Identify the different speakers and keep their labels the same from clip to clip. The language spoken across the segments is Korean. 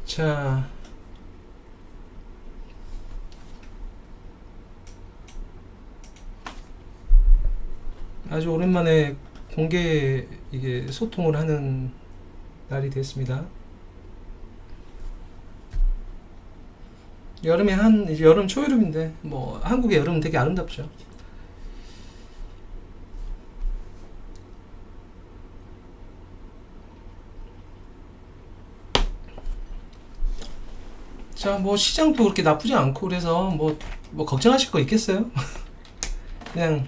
Speaker 1: 자, 아주 오랜만에 공개 이게 소통을 하는 날이 됐습니다. 여름에 이제 여름 초여름인데 뭐 한국의 여름은 되게 아름답죠. 자, 뭐 시장도 그렇게 나쁘지 않고 그래서 뭐 걱정하실 거 있겠어요? 그냥,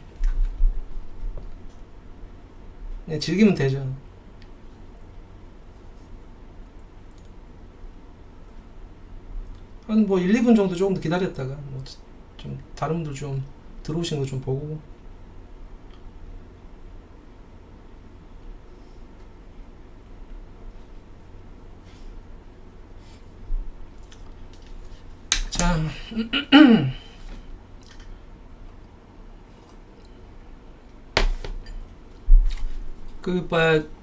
Speaker 1: 그냥 즐기면 되죠. 한 뭐 1, 2분 정도 조금 더 기다렸다가 뭐 좀 다른 분들 좀 들어오시는 거 좀 보고. 자,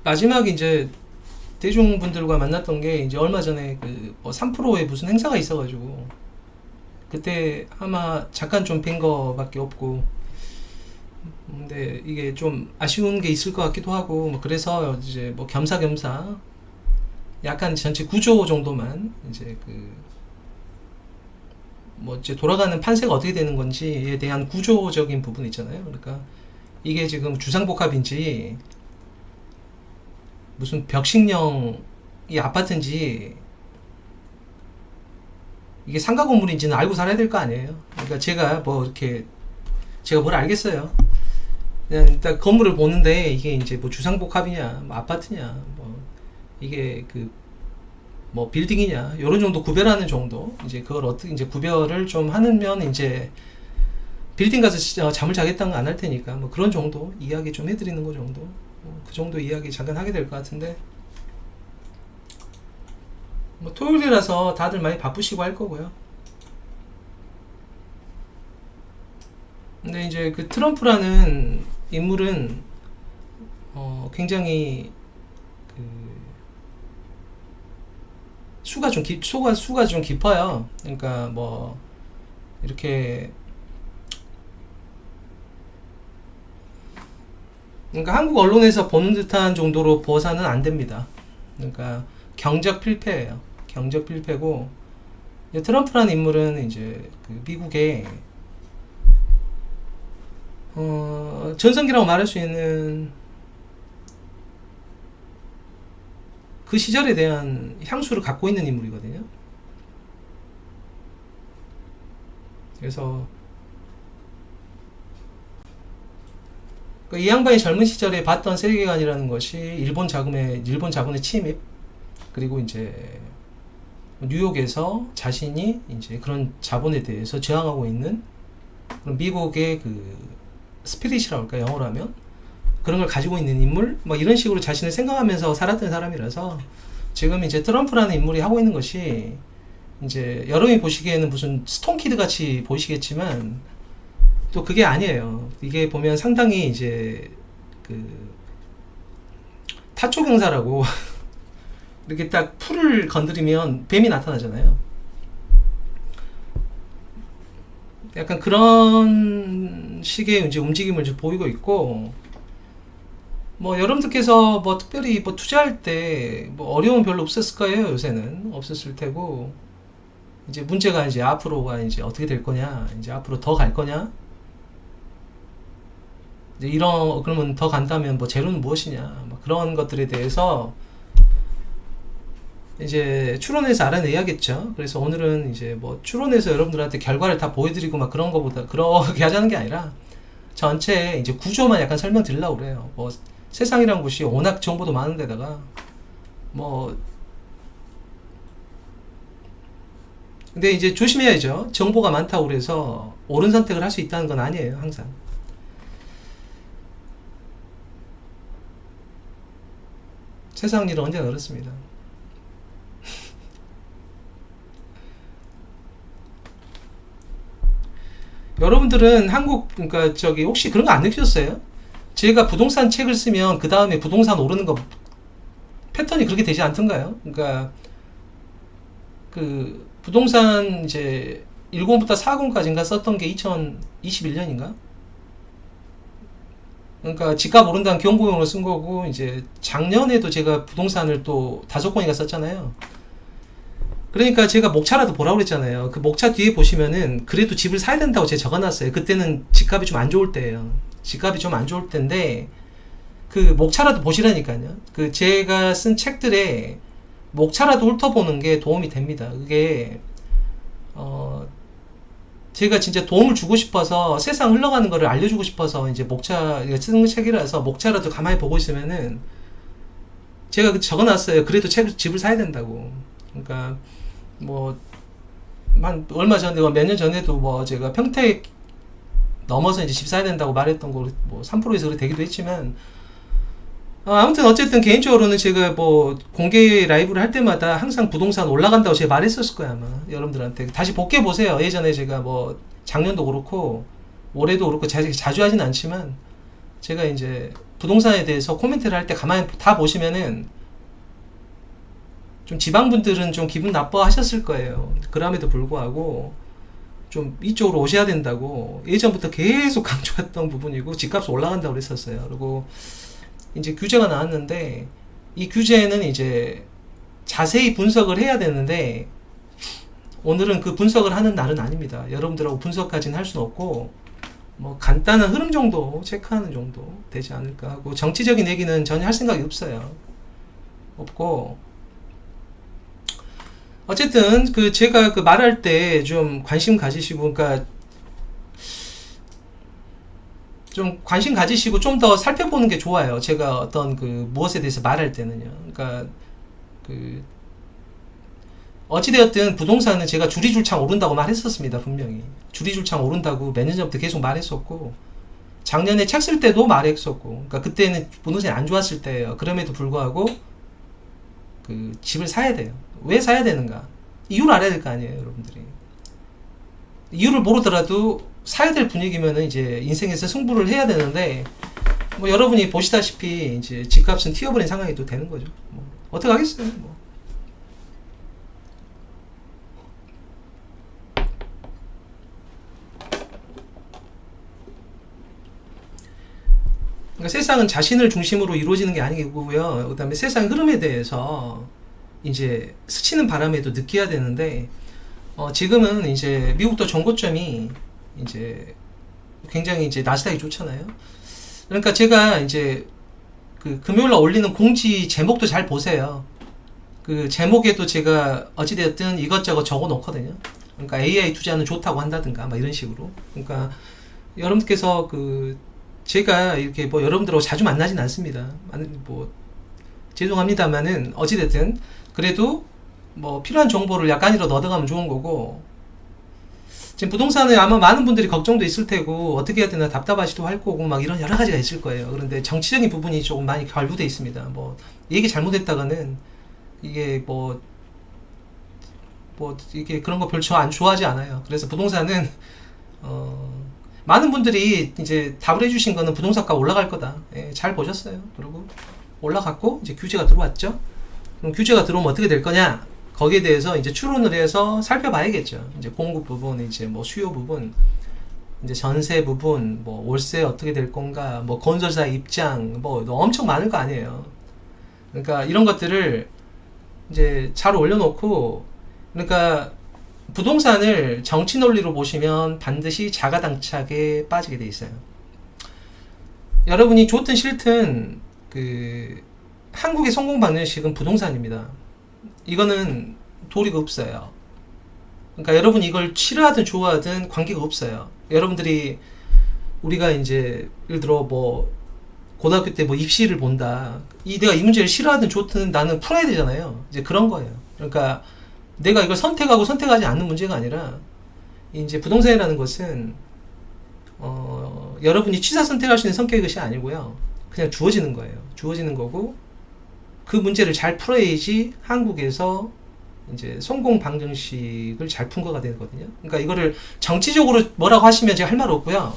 Speaker 1: 마지막 이제 대중분들과 만났던 게 이제 얼마 전에 그뭐 3프로의 무슨 행사가 있어가지고 그때 아마 잠깐 좀 뵌 거밖에 없고, 근데 이게 좀 아쉬운 게 있을 것 같기도 하고 뭐 그래서 이제 뭐 겸사겸사 약간 전체 구조 정도만 이제 뭐 이제 돌아가는 판세가 어떻게 되는 건지에 대한 구조적인 부분 있잖아요. 그러니까 이게 지금 주상복합인지 무슨 벽식령 이 아파트인지 이게 상가 건물인지는 알고 살아야 될 거 아니에요. 그러니까 제가 뭐 이렇게 제가 뭘 알겠어요. 그냥 일단 건물을 보는데 이게 이제 뭐 주상복합이냐, 뭐 아파트냐, 뭐 이게 뭐 빌딩이냐 이런 정도 구별하는 정도, 이제 그걸 어떻게 이제 구별을 좀 하면 이제 빌딩 가서 잠을 자겠다는 거 안 할 테니까 뭐 그런 정도 이야기 좀 해드리는 거 정도, 그 정도 이야기 잠깐 하게 될 것 같은데, 뭐 토요일이라서 다들 많이 바쁘시고 할 거고요. 근데 이제 그 트럼프라는 인물은 굉장히 그 수가 좀 깊어요. 그러니까 뭐 이렇게, 그러니까 한국 언론에서 보는 듯한 정도로 버사는 안 됩니다. 그러니까 경적 필패예요. 경적 필패고, 트럼프라는 인물은 이제 미국의 전성기라고 말할 수 있는 그 시절에 대한 향수를 갖고 있는 인물이거든요. 그래서 이 양반이 젊은 시절에 봤던 세계관이라는 것이 일본 자본의 침입, 그리고 이제 뉴욕에서 자신이 이제 그런 자본에 대해서 저항하고 있는 그런 미국의 스피릿이라고 할까, 영어로 하면 그런 걸 가지고 있는 인물, 뭐 이런 식으로 자신을 생각하면서 살았던 사람이라서 지금 이제 트럼프라는 인물이 하고 있는 것이 이제 여러분이 보시기에는 무슨 스톤키드 같이 보이시겠지만 또 그게 아니에요. 이게 보면 상당히 이제 타초 경사라고 이렇게 딱 풀을 건드리면 뱀이 나타나잖아요. 약간 그런 식의 이제 움직임을 이제 보이고 있고, 뭐 여러분들께서 뭐 특별히 뭐 투자할 때 뭐 어려움 별로 없었을 거예요. 요새는 없었을 테고, 이제 문제가 이제 앞으로가 이제 어떻게 될 거냐, 이제 앞으로 더 갈 거냐, 이제 그러면 더 간다면 뭐 재료는 무엇이냐, 뭐 그런 것들에 대해서 이제 추론해서 알아내야겠죠. 그래서 오늘은 이제 뭐 추론해서 여러분들한테 결과를 다 보여드리고 막 그런 거보다 그렇게 하자는 게 아니라 전체 이제 구조만 약간 설명드리려고 그래요. 뭐 세상이란 곳이 워낙 정보도 많은 데다가 뭐, 근데 이제 조심해야죠. 정보가 많다고 그래서 옳은 선택을 할 수 있다는 건 아니에요. 항상 세상 일은 언제나 그렇습니다. 여러분들은 그러니까 혹시 그런 거 안 느끼셨어요? 제가 부동산 책을 쓰면 그 다음에 부동산 오르는 거 패턴이 그렇게 되지 않던가요? 그러니까 그 부동산 이제 10부터 40까지인가 썼던 게 2021년인가? 그러니까 집값 오른다는 경고용으로 쓴 거고, 이제 작년에도 제가 부동산을 또 5건인가 썼잖아요. 그러니까 제가 목차라도 보라고 그랬잖아요. 그 목차 뒤에 보시면은 그래도 집을 사야 된다고 제가 적어놨어요. 그때는 집값이 좀 안 좋을 때예요. 집값이 좀 안 좋을 때인데 그 목차라도 보시라니까요. 그 제가 쓴 책들에 목차라도 훑어보는 게 도움이 됩니다. 그게 제가 진짜 도움을 주고 싶어서 세상 흘러가는 거를 알려주고 싶어서 이제 목차 쓰는 책이라서 목차라도 가만히 보고 있으면은 제가 적어놨어요. 그래도 집을 사야 된다고. 그러니까 뭐 한 얼마 전에 몇 년 전에도 뭐 제가 평택 넘어서 이제 집 사야 된다고 말했던 거 뭐 3%에서 그래 되기도 했지만 아무튼 어쨌든 개인적으로는 제가 뭐 공개 라이브를 할 때마다 항상 부동산 올라간다고 제가 말했었을 거야 아마 여러분들한테. 다시 복귀해 보세요. 예전에 제가 뭐 작년도 그렇고 올해도 그렇고 자주 하진 않지만 제가 이제 부동산에 대해서 코멘트를 할 때 가만히 다 보시면은 좀 지방분들은 좀 기분 나빠 하셨을 거예요. 그럼에도 불구하고 좀 이쪽으로 오셔야 된다고 예전부터 계속 강조했던 부분이고 집값이 올라간다고 그랬었어요. 그리고 이제 규제가 나왔는데 이 규제는 이제 자세히 분석을 해야 되는데 오늘은 그 분석을 하는 날은 아닙니다. 여러분들하고 분석까지는 할 수는 없고 뭐 간단한 흐름 정도 체크하는 정도 되지 않을까 하고 정치적인 얘기는 전혀 할 생각이 없어요. 없고 어쨌든 그 제가 그 말할 때 좀 관심 가지시고 그러니까 좀 관심 가지시고 좀 더 살펴보는 게 좋아요. 제가 어떤 그 무엇에 대해서 말할 때는요. 그러니까 그 어찌되었든 부동산은 제가 줄이줄창 오른다고 말했었습니다. 분명히 줄이줄창 오른다고 몇 년 전부터 계속 말했었고 작년에 책 쓸 때도 말했었고 그러니까 그때는 부동산이 안 좋았을 때예요. 그럼에도 불구하고 그 집을 사야 돼요. 왜 사야 되는가? 이유를 알아야 될 거 아니에요, 여러분들이. 이유를 모르더라도 사야 될 분위기면은 이제 인생에서 승부를 해야 되는데 뭐 여러분이 보시다시피 이제 집값은 튀어버린 상황이 또 되는 거죠. 뭐 어떻게 하겠어요, 뭐. 그러니까 세상은 자신을 중심으로 이루어지는 게 아니고요. 그 다음에 세상 흐름에 대해서 이제 스치는 바람에도 느껴야 되는데, 지금은 이제 미국도 정고점이 이제 굉장히 이제 나스닥이 좋잖아요. 그러니까 제가 이제 그 금요일날 올리는 공지 제목도 잘 보세요. 그 제목에도 제가 어찌되었든 이것저것 적어 놓거든요. 그러니까 AI 투자는 좋다고 한다든가 막 이런 식으로. 그러니까 여러분께서 그 제가 이렇게 뭐 여러분들하고 자주 만나진 않습니다. 뭐 죄송합니다만은 어찌됐든 그래도 뭐 필요한 정보를 약간이라도 얻어가면 좋은 거고 지금 부동산에 아마 많은 분들이 걱정도 있을 테고 어떻게 해야 되나 답답하시도 할 거고 막 이런 여러 가지가 있을 거예요. 그런데 정치적인 부분이 조금 많이 결부돼 있습니다. 뭐 얘기 잘못했다가는 이게 뭐 이게 그런 거 별로 안 좋아하지 않아요. 그래서 부동산은 많은 분들이 이제 답을 해주신 거는 부동산가 올라갈 거다. 예, 잘 보셨어요. 그리고 올라갔고 이제 규제가 들어왔죠. 그럼 규제가 들어오면 어떻게 될 거냐? 거기에 대해서 이제 추론을 해서 살펴봐야겠죠. 이제 공급 부분, 이제 뭐 수요 부분, 이제 전세 부분, 뭐 월세 어떻게 될 건가, 뭐 건설사 입장, 뭐 엄청 많을 거 아니에요. 그러니까 이런 것들을 이제 잘 올려놓고, 그러니까 부동산을 정치 논리로 보시면 반드시 자가당착에 빠지게 돼 있어요. 여러분이 좋든 싫든 그 한국의 성공 방정식은 부동산입니다. 이거는 도리가 없어요. 그러니까 여러분이 이걸 싫어하든 좋아하든 관계가 없어요. 여러분들이 우리가 이제 예를 들어 뭐 고등학교 때 뭐 입시를 본다. 내가 이 문제를 싫어하든 좋든 나는 풀어야 되잖아요. 이제 그런 거예요. 그러니까 내가 이걸 선택하고 선택하지 않는 문제가 아니라 이제 부동산이라는 것은 여러분이 취사 선택할 수 있는 성격의 것이 아니고요. 그냥 주어지는 거예요. 주어지는 거고 그 문제를 잘 풀어야지 한국에서 이제 성공 방정식을 잘 푼 거가 되거든요. 그러니까 이거를 정치적으로 뭐라고 하시면 제가 할 말 없고요.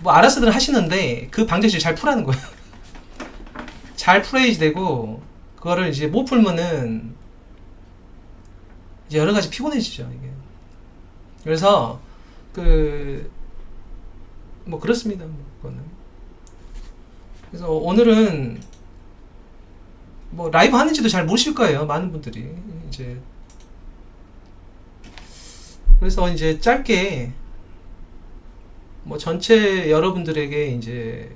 Speaker 1: 뭐 알아서들 하시는데 그 방정식을 잘 풀라는 거예요. 잘 풀어야지 되고 그거를 이제 못 풀면은 이제 여러 가지 피곤해지죠, 이게. 그래서 뭐 그렇습니다. 뭐 그거는. 그래서 오늘은 뭐 라이브 하는지도 잘 모르실 거예요, 많은 분들이. 이제 그래서 이제 짧게 뭐 전체 여러분들에게 이제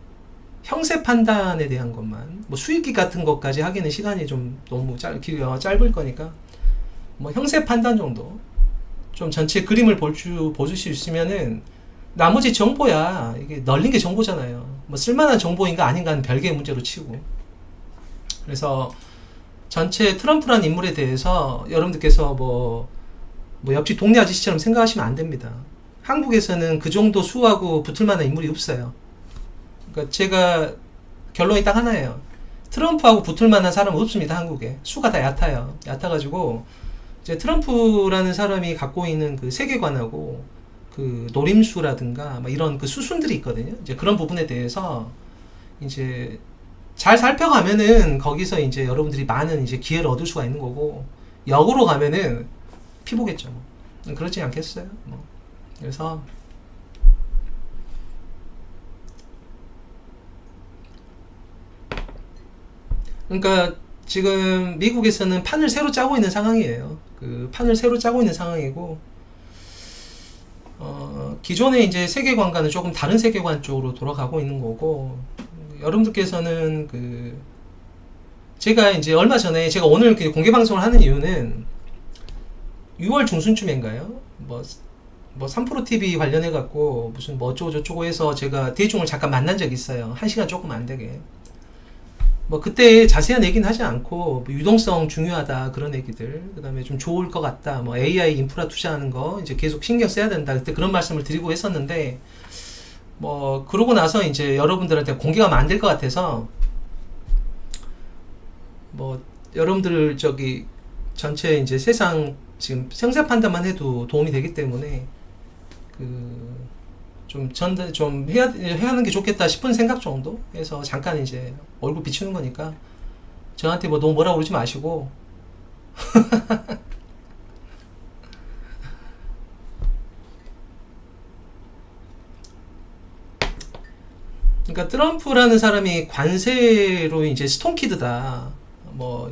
Speaker 1: 형세 판단에 대한 것만, 뭐 수익기 같은 것까지 하기는 시간이 좀 너무 짧을 거니까 뭐 형세 판단 정도 좀 전체 그림을 보실 수 있으면은, 나머지 정보야 이게 널린 게 정보잖아요. 뭐 쓸만한 정보인가 아닌가는 별개의 문제로 치고. 그래서 전체 트럼프라는 인물에 대해서 여러분들께서 뭐 옆집 동네 아저씨처럼 생각하시면 안 됩니다. 한국에서는 그 정도 수하고 붙을 만한 인물이 없어요. 그러니까 제가 결론이 딱 하나예요. 트럼프하고 붙을 만한 사람은 없습니다, 한국에. 수가 다 얕아요. 얕아가지고 이제 트럼프라는 사람이 갖고 있는 그 세계관하고 그 노림수라든가 막 이런 그 수순들이 있거든요. 이제 그런 부분에 대해서 이제 잘 살펴가면은 거기서 이제 여러분들이 많은 이제 기회를 얻을 수가 있는 거고, 역으로 가면은 피보겠죠. 뭐. 그렇지 않겠어요? 뭐. 그래서 그러니까 지금 미국에서는 판을 새로 짜고 있는 상황이에요. 그 판을 새로 짜고 있는 상황이고, 기존의 이제 세계관과는 조금 다른 세계관 쪽으로 돌아가고 있는 거고, 여러분들께서는 제가 이제 얼마 전에, 제가 오늘 공개 방송을 하는 이유는 6월 중순쯤인가요? 뭐 3프로TV 관련해 갖고 무슨 뭐 어쩌고 저쩌고 해서 제가 대중을 잠깐 만난 적이 있어요. 1시간 조금 안 되게. 뭐 그때 자세한 얘기는 하지 않고 뭐 유동성 중요하다 그런 얘기들, 그 다음에 좀 좋을 것 같다, 뭐 AI 인프라 투자하는 거 이제 계속 신경 써야 된다, 그때 그런 말씀을 드리고 했었는데, 뭐 그러고 나서 이제 여러분들한테 공개가 안 될 것 같아서 뭐 여러분들 전체 이제 세상 지금 생사 판단만 해도 도움이 되기 때문에 좀 해야 하는 게 좋겠다 싶은 생각 정도 해서 잠깐 이제 얼굴 비추는 거니까 저한테 뭐 너무 뭐라고 그러지 마시고. 그러니까 트럼프라는 사람이 관세로 이제 스톤키드다, 뭐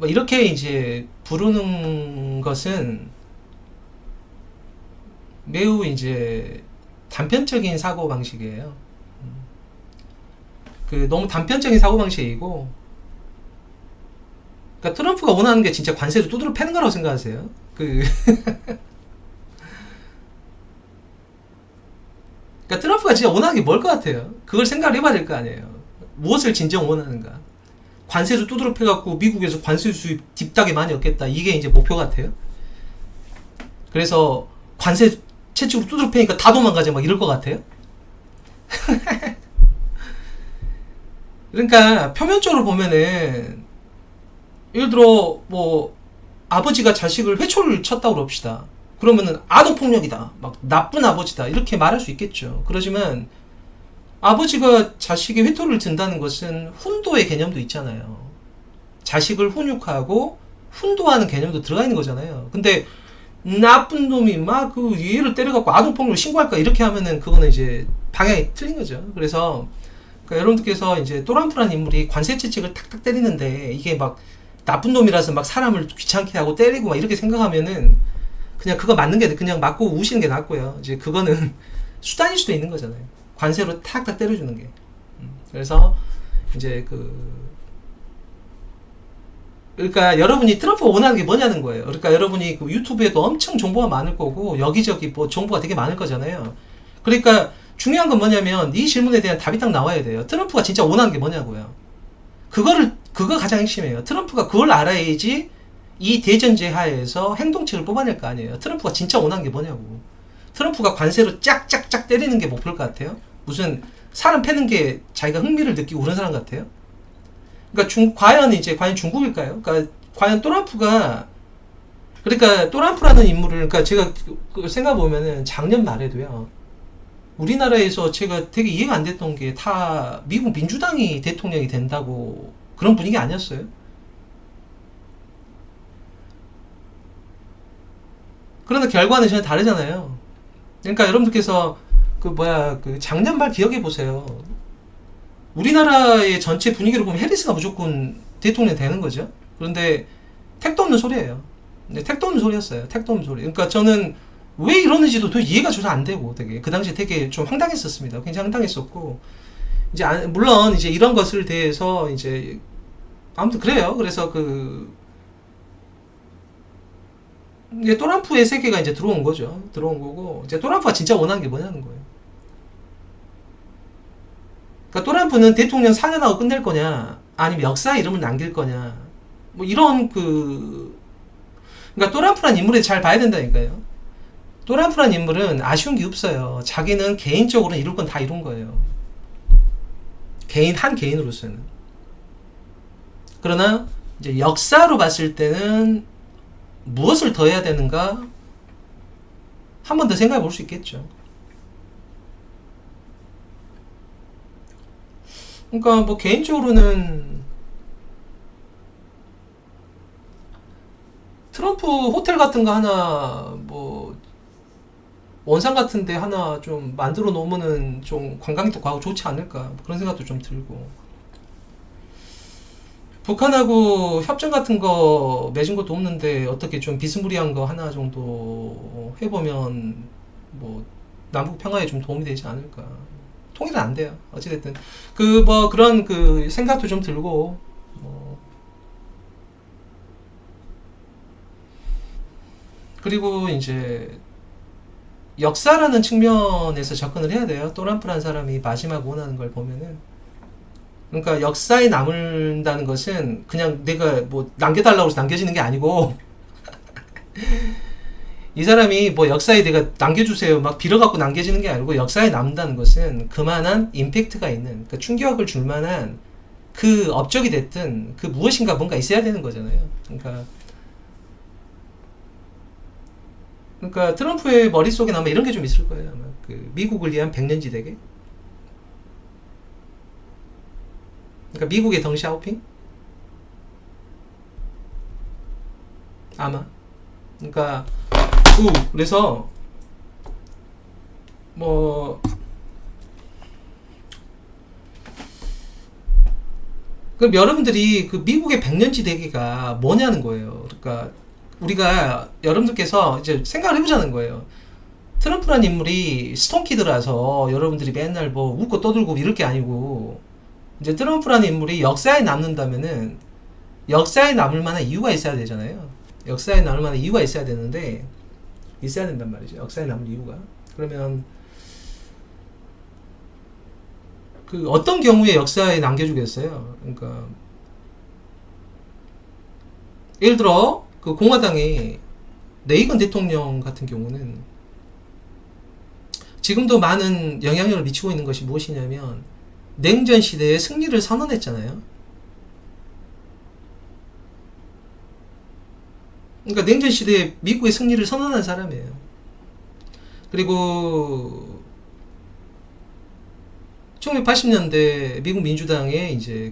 Speaker 1: 이렇게 이제 부르는 것은 매우 이제 단편적인 사고 방식이에요. 너무 단편적인 사고 방식이고, 그러니까 트럼프가 원하는 게 진짜 관세를 두드러 패는 거라고 생각하세요? 그러니까 트럼프가 진짜 원하는 게 뭘 것 같아요? 그걸 생각을 해봐야 될 거 아니에요. 무엇을 진정 원하는가? 관세도 두드러 패갖고 미국에서 관세 수입 딥하게 많이 얻겠다, 이게 이제 목표 같아요. 그래서 관세 채찍으로 두드러 패니까 다 도망가자 막 이럴 것 같아요. 그러니까 표면적으로 보면은, 예를 들어 뭐 아버지가 자식을 회초리를 쳤다고 그럽시다. 그러면은 아동폭력이다, 막 나쁜 아버지다, 이렇게 말할 수 있겠죠. 그러지만 아버지가 자식의 회초리를 든다는 것은 훈도의 개념도 있잖아요. 자식을 훈육하고 훈도하는 개념도 들어가 있는 거잖아요. 근데 나쁜 놈이 막 얘를 때려갖고 아동폭력을 신고할까, 이렇게 하면은 그거는 이제 방향이 틀린 거죠. 그래서 그러니까 여러분들께서 이제 또람프라는 인물이 관세 채찍을 탁탁 때리는데 이게 막 나쁜 놈이라서 막 사람을 귀찮게 하고 때리고 막 이렇게 생각하면은 그냥 그거 맞는 게, 그냥 맞고 우시는 게 낫고요. 이제 그거는 수단일 수도 있는 거잖아요. 관세로 탁탁 때려주는 게. 그래서 이제 그러니까 여러분이 트럼프가 원하는 게 뭐냐는 거예요. 그러니까 여러분이 유튜브에도 엄청 정보가 많을 거고 여기저기 뭐 정보가 되게 많을 거잖아요. 그러니까 중요한 건 뭐냐면 이 질문에 대한 답이 딱 나와야 돼요. 트럼프가 진짜 원하는 게 뭐냐고요. 그거 가장 핵심이에요. 트럼프가 그걸 알아야지 이 대전제 하에서 행동책을 뽑아낼 거 아니에요. 트럼프가 진짜 원하는 게 뭐냐고. 트럼프가 관세로 짝짝짝 때리는 게 목표일 것 같아요? 무슨 사람 패는 게 자기가 흥미를 느끼고 그런 사람 같아요? 그러니까 과연 중국일까요? 그러니까 과연 그러니까 또람프라는 인물을, 그러니까 제가 생각해 보면은 작년 말에도요, 우리나라에서 제가 되게 이해가 안 됐던 게 다 미국 민주당이 대통령이 된다고 그런 분위기 아니었어요? 그러나 결과는 전혀 다르잖아요. 그러니까 여러분들께서 그 작년 말 기억해 보세요. 우리나라의 전체 분위기를 보면 해리스가 무조건 대통령이 되는 거죠. 그런데 택도 없는 소리예요. 네, 택도 없는 소리였어요. 택도 없는 소리. 그러니까 저는 왜 이러는지도 도저히 이해가 잘 안 되고 되게 그 당시에 되게 좀 황당했었습니다. 굉장히 황당했었고 이제 물론 이제 이런 것을 대해서 이제 아무튼 그래요. 그래서 이제 또람프의 세계가 이제 들어온 거죠. 들어온 거고 이제 또람프가 진짜 원하는 게 뭐냐는 거예요. 그러니까 또람프는 대통령 4년하고 끝낼 거냐, 아니면 역사 이름을 남길 거냐, 뭐 이런 그러니까 또람프란 인물에 잘 봐야 된다니까요. 또람프란 인물은 아쉬운 게 없어요. 자기는 개인적으로는 이룰 건 다 이룬 거예요. 한 개인으로서는. 그러나 이제 역사로 봤을 때는 무엇을 더 해야 되는가 한 번 더 생각해 볼 수 있겠죠. 그러니까 뭐 개인적으로는 트럼프 호텔 같은 거 하나 뭐 원상 같은데 하나 좀 만들어 놓으면은 좀 관광객도 가고 좋지 않을까, 뭐 그런 생각도 좀 들고, 북한하고 협정 같은 거 맺은 것도 없는데 어떻게 좀 비스무리한 거 하나 정도 해보면 뭐 남북 평화에 좀 도움이 되지 않을까. 통일은 안 돼요. 어찌됐든 뭐 그런 생각도 좀 들고 뭐 그리고 이제 역사라는 측면에서 접근을 해야 돼요. 또람프라는 사람이 마지막 원하는 걸 보면은, 그러니까 역사에 남는다는 것은 그냥 내가 뭐 남겨달라고 해서 남겨지는 게 아니고 이 사람이 뭐 역사에 내가 남겨주세요 막 빌어갖고 남겨지는 게 아니고, 역사에 남는다는 것은 그만한 임팩트가 있는, 그러니까 충격을 줄 만한 그 업적이 됐든 그 무엇인가 뭔가 있어야 되는 거잖아요. 그러니까 트럼프의 머릿속에 아마 이런 게 좀 있을 거예요. 아마 미국을 위한 백년지대계. 그러니까 미국의 덩샤오핑? 아마. 그러니까 그래서 뭐 그럼 여러분들이 미국의 백년지대계가 뭐냐는 거예요. 그러니까 우리가 여러분들께서 이제 생각을 해보자는 거예요. 트럼프라는 인물이 스톤키드라서 여러분들이 맨날 뭐 웃고 떠들고 이럴 게 아니고, 이제 트럼프라는 인물이 역사에 남는다면은 역사에 남을 만한 이유가 있어야 되잖아요. 역사에 남을 만한 이유가 있어야 되는데 있어야 된단 말이죠. 역사에 남을 이유가. 그러면 어떤 경우에 역사에 남겨주겠어요. 그러니까 예를 들어 공화당의 레이건 대통령 같은 경우는 지금도 많은 영향력을 미치고 있는 것이 무엇이냐면 냉전 시대에 승리를 선언했잖아요. 그러니까 냉전 시대에 미국의 승리를 선언한 사람이에요. 그리고 1980년대 미국 민주당의 이제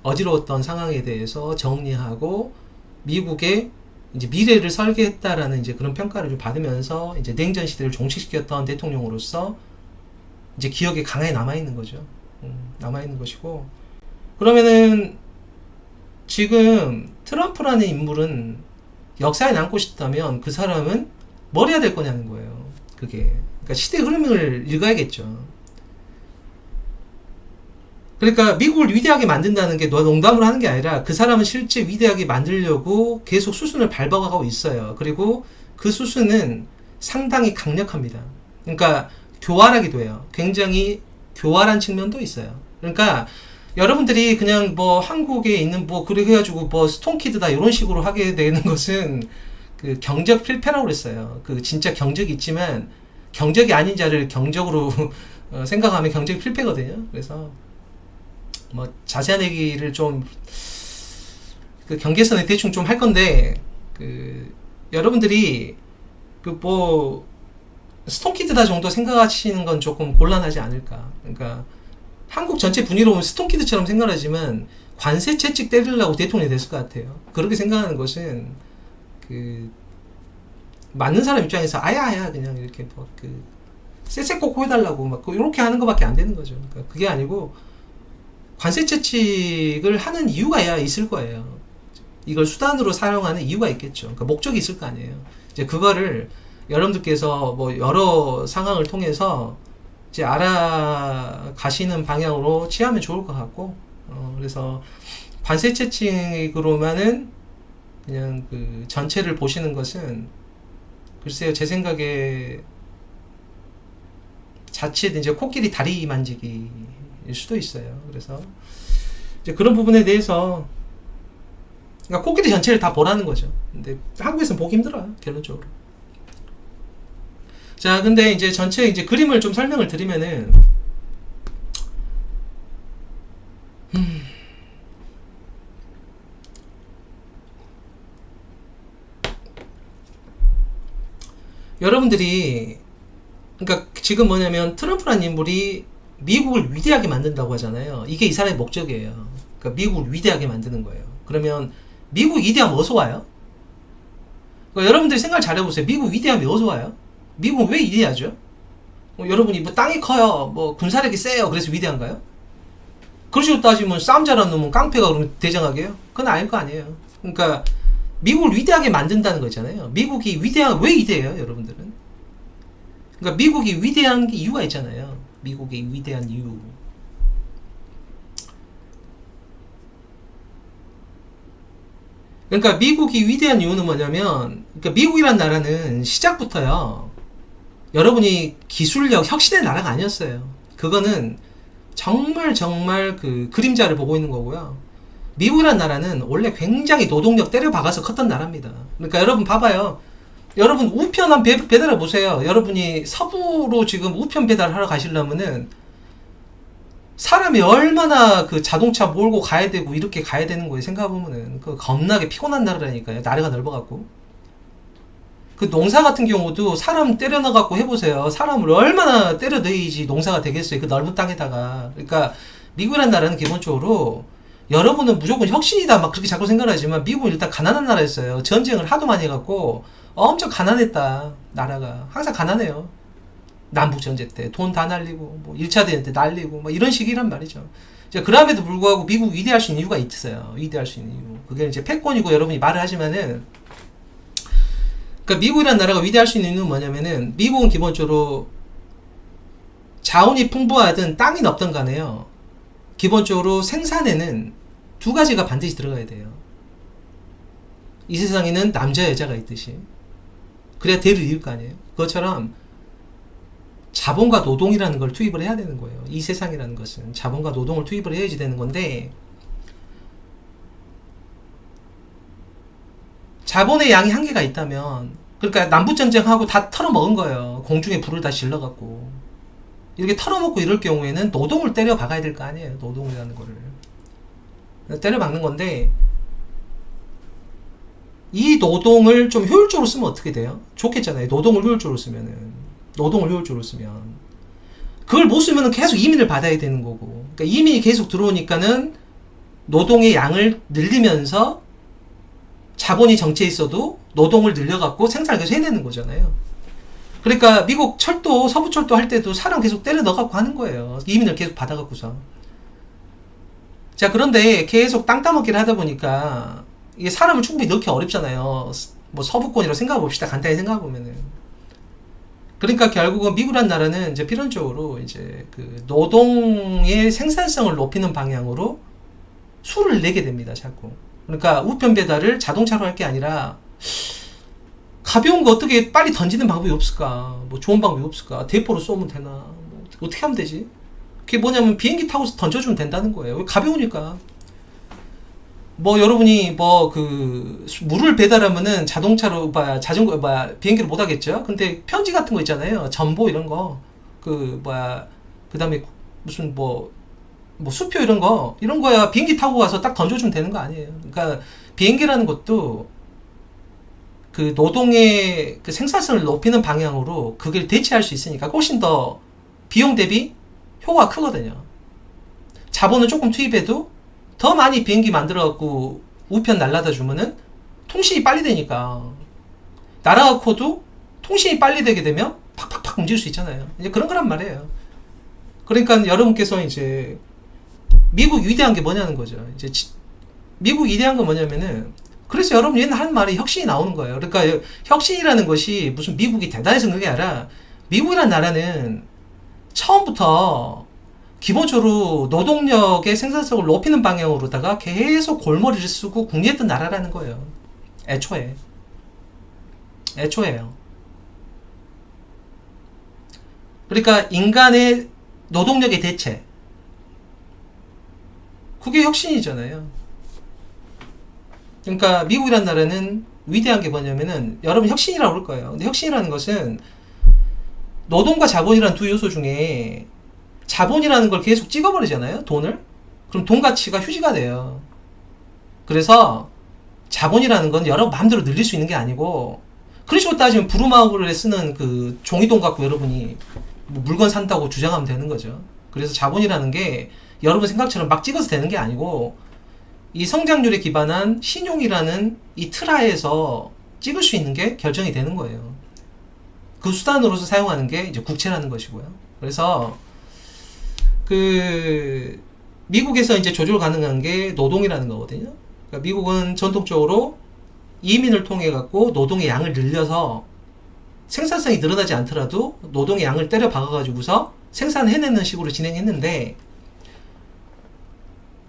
Speaker 1: 어지러웠던 상황에 대해서 정리하고 미국의 이제 미래를 설계했다라는 이제 그런 평가를 좀 받으면서 이제 냉전 시대를 종식시켰던 대통령으로서 이제 기억에 강하게 남아있는 거죠. 남아있는 것이고, 그러면은 지금 트럼프라는 인물은 역사에 남고 싶다면 그 사람은 뭘 해야 될 거냐는 거예요. 그러니까 시대 흐름을 읽어야겠죠. 그러니까 미국을 위대하게 만든다는 게 농담으로 하는 게 아니라 그 사람은 실제 위대하게 만들려고 계속 수순을 밟아가고 있어요. 그리고 그 수순은 상당히 강력합니다. 그러니까 교활하기도 해요. 굉장히 교활한 측면도 있어요. 그러니까 여러분들이 그냥 뭐 한국에 있는 뭐 그렇게 해가지고 뭐 스톤키드다 이런 식으로 하게 되는 것은 경적 필패라고 그랬어요. 진짜 경적이 있지만 경적이 아닌 자를 경적으로 생각하면 경적이 필패거든요. 그래서 뭐 자세한 얘기를 좀 경계선에 대충 좀 할 건데, 여러분들이 뭐 스톤키드다 정도 생각하시는 건 조금 곤란하지 않을까. 그러니까 한국 전체 분위기로 보면 스톤키드처럼 생각하지만 관세 채찍 때리려고 대통령이 됐을 것 같아요. 그렇게 생각하는 것은 맞는 사람 입장에서 아야 그냥 이렇게 뭐그 쎄쎄꼬꼬 해달라고 막 이렇게 하는 것밖에 안 되는 거죠. 그러니까 그게 아니고 관세 채찍을 하는 이유가 있을 거예요. 이걸 수단으로 사용하는 이유가 있겠죠. 그러니까 목적이 있을 거 아니에요. 이제 그거를 여러분들께서 뭐 여러 상황을 통해서 이제 알아가시는 방향으로 취하면 좋을 것 같고, 그래서 관세 채찍으로만은 그냥 그 전체를 보시는 것은 글쎄요, 제 생각에 자칫 이제 코끼리 다리 만지기일 수도 있어요. 그래서 이제 그런 부분에 대해서 그러니까 코끼리 전체를 다 보라는 거죠. 근데 한국에서는 보기 힘들어요, 결론적으로. 자, 근데 이제 전체 이제 그림을 좀 설명을 드리면은, 여러분들이, 그러니까 지금 뭐냐면 트럼프라는 인물이 미국을 위대하게 만든다고 하잖아요. 이게 이 사람의 목적이에요. 그러니까 미국을 위대하게 만드는 거예요. 그러면 미국 위대하면 어디서 와요? 그러니까 여러분들이 생각을 잘 해보세요. 미국 위대하면 어디서 와요? 미국은 왜 위대하죠? 여러분이 뭐 땅이 커요, 뭐 군사력이 세요, 그래서 위대한가요? 그러시고 따지면 싸움 잘하는 놈은 깡패가 그러면 대장하게요? 그건 아닐 거 아니에요. 그러니까 미국을 위대하게 만든다는 거 있잖아요. 미국이 왜 위대해요, 여러분들은? 그러니까 미국이 위대한 게 이유가 있잖아요. 미국의 위대한 이유. 그러니까 미국이 위대한 이유는 뭐냐면, 그러니까 미국이란 나라는 시작부터요, 여러분이 기술력, 혁신의 나라가 아니었어요. 그거는 정말 그 그림자를 보고 있는 거고요. 미국이란 나라는 원래 굉장히 노동력 때려박아서 컸던 나라입니다. 그러니까 여러분 봐봐요. 여러분 우편 한 배달해 보세요. 여러분이 서부로 지금 우편 배달하러 가시려면은 사람이 얼마나 그 자동차 몰고 가야 되고 이렇게 가야 되는 거예요. 생각해보면은 그 겁나게 피곤한 나라라니까요. 나라가 넓어갖고. 그 농사 같은 경우도 사람 때려 넣어갖고 해보세요. 사람을 얼마나 때려 넣어야지 농사가 되겠어요. 그 넓은 땅에다가. 그러니까 미국이라는 나라는 기본적으로 여러분은 무조건 혁신이다 막 그렇게 자꾸 생각하지만 미국은 일단 가난한 나라였어요. 전쟁을 하도 많이 해갖고 엄청 가난했다. 나라가 항상 가난해요. 남북전쟁 때 돈 다 날리고 뭐 1차 대전 때 날리고 뭐 이런 식이란 말이죠. 이제 그럼에도 불구하고 미국 위대할 수 있는 이유가 있어요. 위대할 수 있는 이유. 그게 이제 패권이고 여러분이 말을 하지만은, 그러니까 미국이라는 나라가 위대할 수 있는 이유는 뭐냐면은 미국은 기본적으로 자원이 풍부하든 땅이 없든 간에요. 기본적으로 생산에는 두 가지가 반드시 들어가야 돼요. 이 세상에는 남자 여자가 있듯이 그래야 대를 이을 거 아니에요. 그것처럼 자본과 노동이라는 걸 투입을 해야 되는 거예요. 이 세상이라는 것은 자본과 노동을 투입을 해야지 되는 건데, 자본의 양이 한계가 있다면, 그러니까 남북전쟁하고 다 털어먹은 거예요. 공중에 불을 다 질러갖고. 이렇게 털어먹고 이럴 경우에는 노동을 때려 박아야 될 거 아니에요. 노동이라는 거를 때려 박는 건데, 이 노동을 좀 효율적으로 쓰면 어떻게 돼요? 좋겠잖아요. 노동을 효율적으로 쓰면은. 노동을 효율적으로 쓰면. 그걸 못 쓰면 계속 이민을 받아야 되는 거고. 그러니까 이민이 계속 들어오니까는 노동의 양을 늘리면서 자본이 정체해 있어도 노동을 늘려갖고 생산을 계속 해내는 거잖아요. 그러니까 미국 철도, 서부철도 할 때도 사람 계속 때려 넣어갖고 하는 거예요. 이민을 계속 받아갖고서. 자, 그런데 계속 땅 따먹기를 하다 보니까 이게 사람을 충분히 넣기 어렵잖아요. 뭐 서부권이라고 생각해 봅시다. 간단히 생각해 보면은. 그러니까 결국은 미국이라는 나라는 이제 필연적으로 이제 그 노동의 생산성을 높이는 방향으로 수를 내게 됩니다, 자꾸. 그러니까 우편 배달을 자동차로 할 게 아니라 가벼운 거 어떻게 빨리 던지는 방법이 없을까? 뭐 좋은 방법이 없을까? 대포로 쏘면 되나? 뭐 어떻게 하면 되지? 그게 뭐냐면 비행기 타고서 던져주면 된다는 거예요. 가벼우니까. 뭐 여러분이 뭐 그 물을 배달하면은 자동차로 자전거 비행기로 못 하겠죠. 근데 편지 같은 거 있잖아요. 전보 이런 거 그 그다음에 무슨 뭐 수표 이런 거야 비행기 타고 가서 딱 던져주면 되는 거 아니에요. 그러니까 비행기라는 것도 그 노동의 그 생산성을 높이는 방향으로 그걸 대체할 수 있으니까 훨씬 더 비용 대비 효과가 크거든요. 자본을 조금 투입해도 더 많이 비행기 만들어갖고 우편 날라다 주면은 통신이 빨리 되니까. 나라와 코도 통신이 빨리 되게 되면 팍팍팍 움직일 수 있잖아요. 이제 그런 거란 말이에요. 그러니까 여러분께서 이제 미국 위대한 게 뭐냐는 거죠. 이제 미국 위대한 건 뭐냐면은, 그래서 여러분 옛날 하는 말이 혁신이 나오는 거예요. 그러니까 혁신이라는 것이 무슨 미국이 대단해서 그런 게 아니라, 미국이라는 나라는 처음부터 기본적으로 노동력의 생산성을 높이는 방향으로다가 계속 골머리를 쓰고 궁리했던 나라라는 거예요. 애초에요. 그러니까 인간의 노동력의 대체, 그게 혁신이잖아요. 그러니까 미국이라는 나라는 위대한 게 뭐냐면은, 여러분 혁신이라고 그럴 거예요. 근데 혁신이라는 것은 노동과 자본이라는 두 요소 중에 자본이라는 걸 계속 찍어버리잖아요, 돈을. 그럼 돈 가치가 휴지가 돼요. 그래서 자본이라는 건 여러분 마음대로 늘릴 수 있는 게 아니고, 그런 식으로 따지면 부루마블에 쓰는 그 종이돈 갖고 여러분이 뭐 물건 산다고 주장하면 되는 거죠. 그래서 자본이라는 게 여러분 생각처럼 막 찍어서 되는 게 아니고, 이 성장률에 기반한 신용이라는 이 틀하에서 찍을 수 있는 게 결정이 되는 거예요. 그 수단으로서 사용하는 게 이제 국채라는 것이고요. 그래서 그 미국에서 이제 조절 가능한 게 노동이라는 거거든요. 그러니까 미국은 전통적으로 이민을 통해 갖고 노동의 양을 늘려서 생산성이 늘어나지 않더라도 노동의 양을 때려 박아 가지고서 생산해내는 식으로 진행했는데,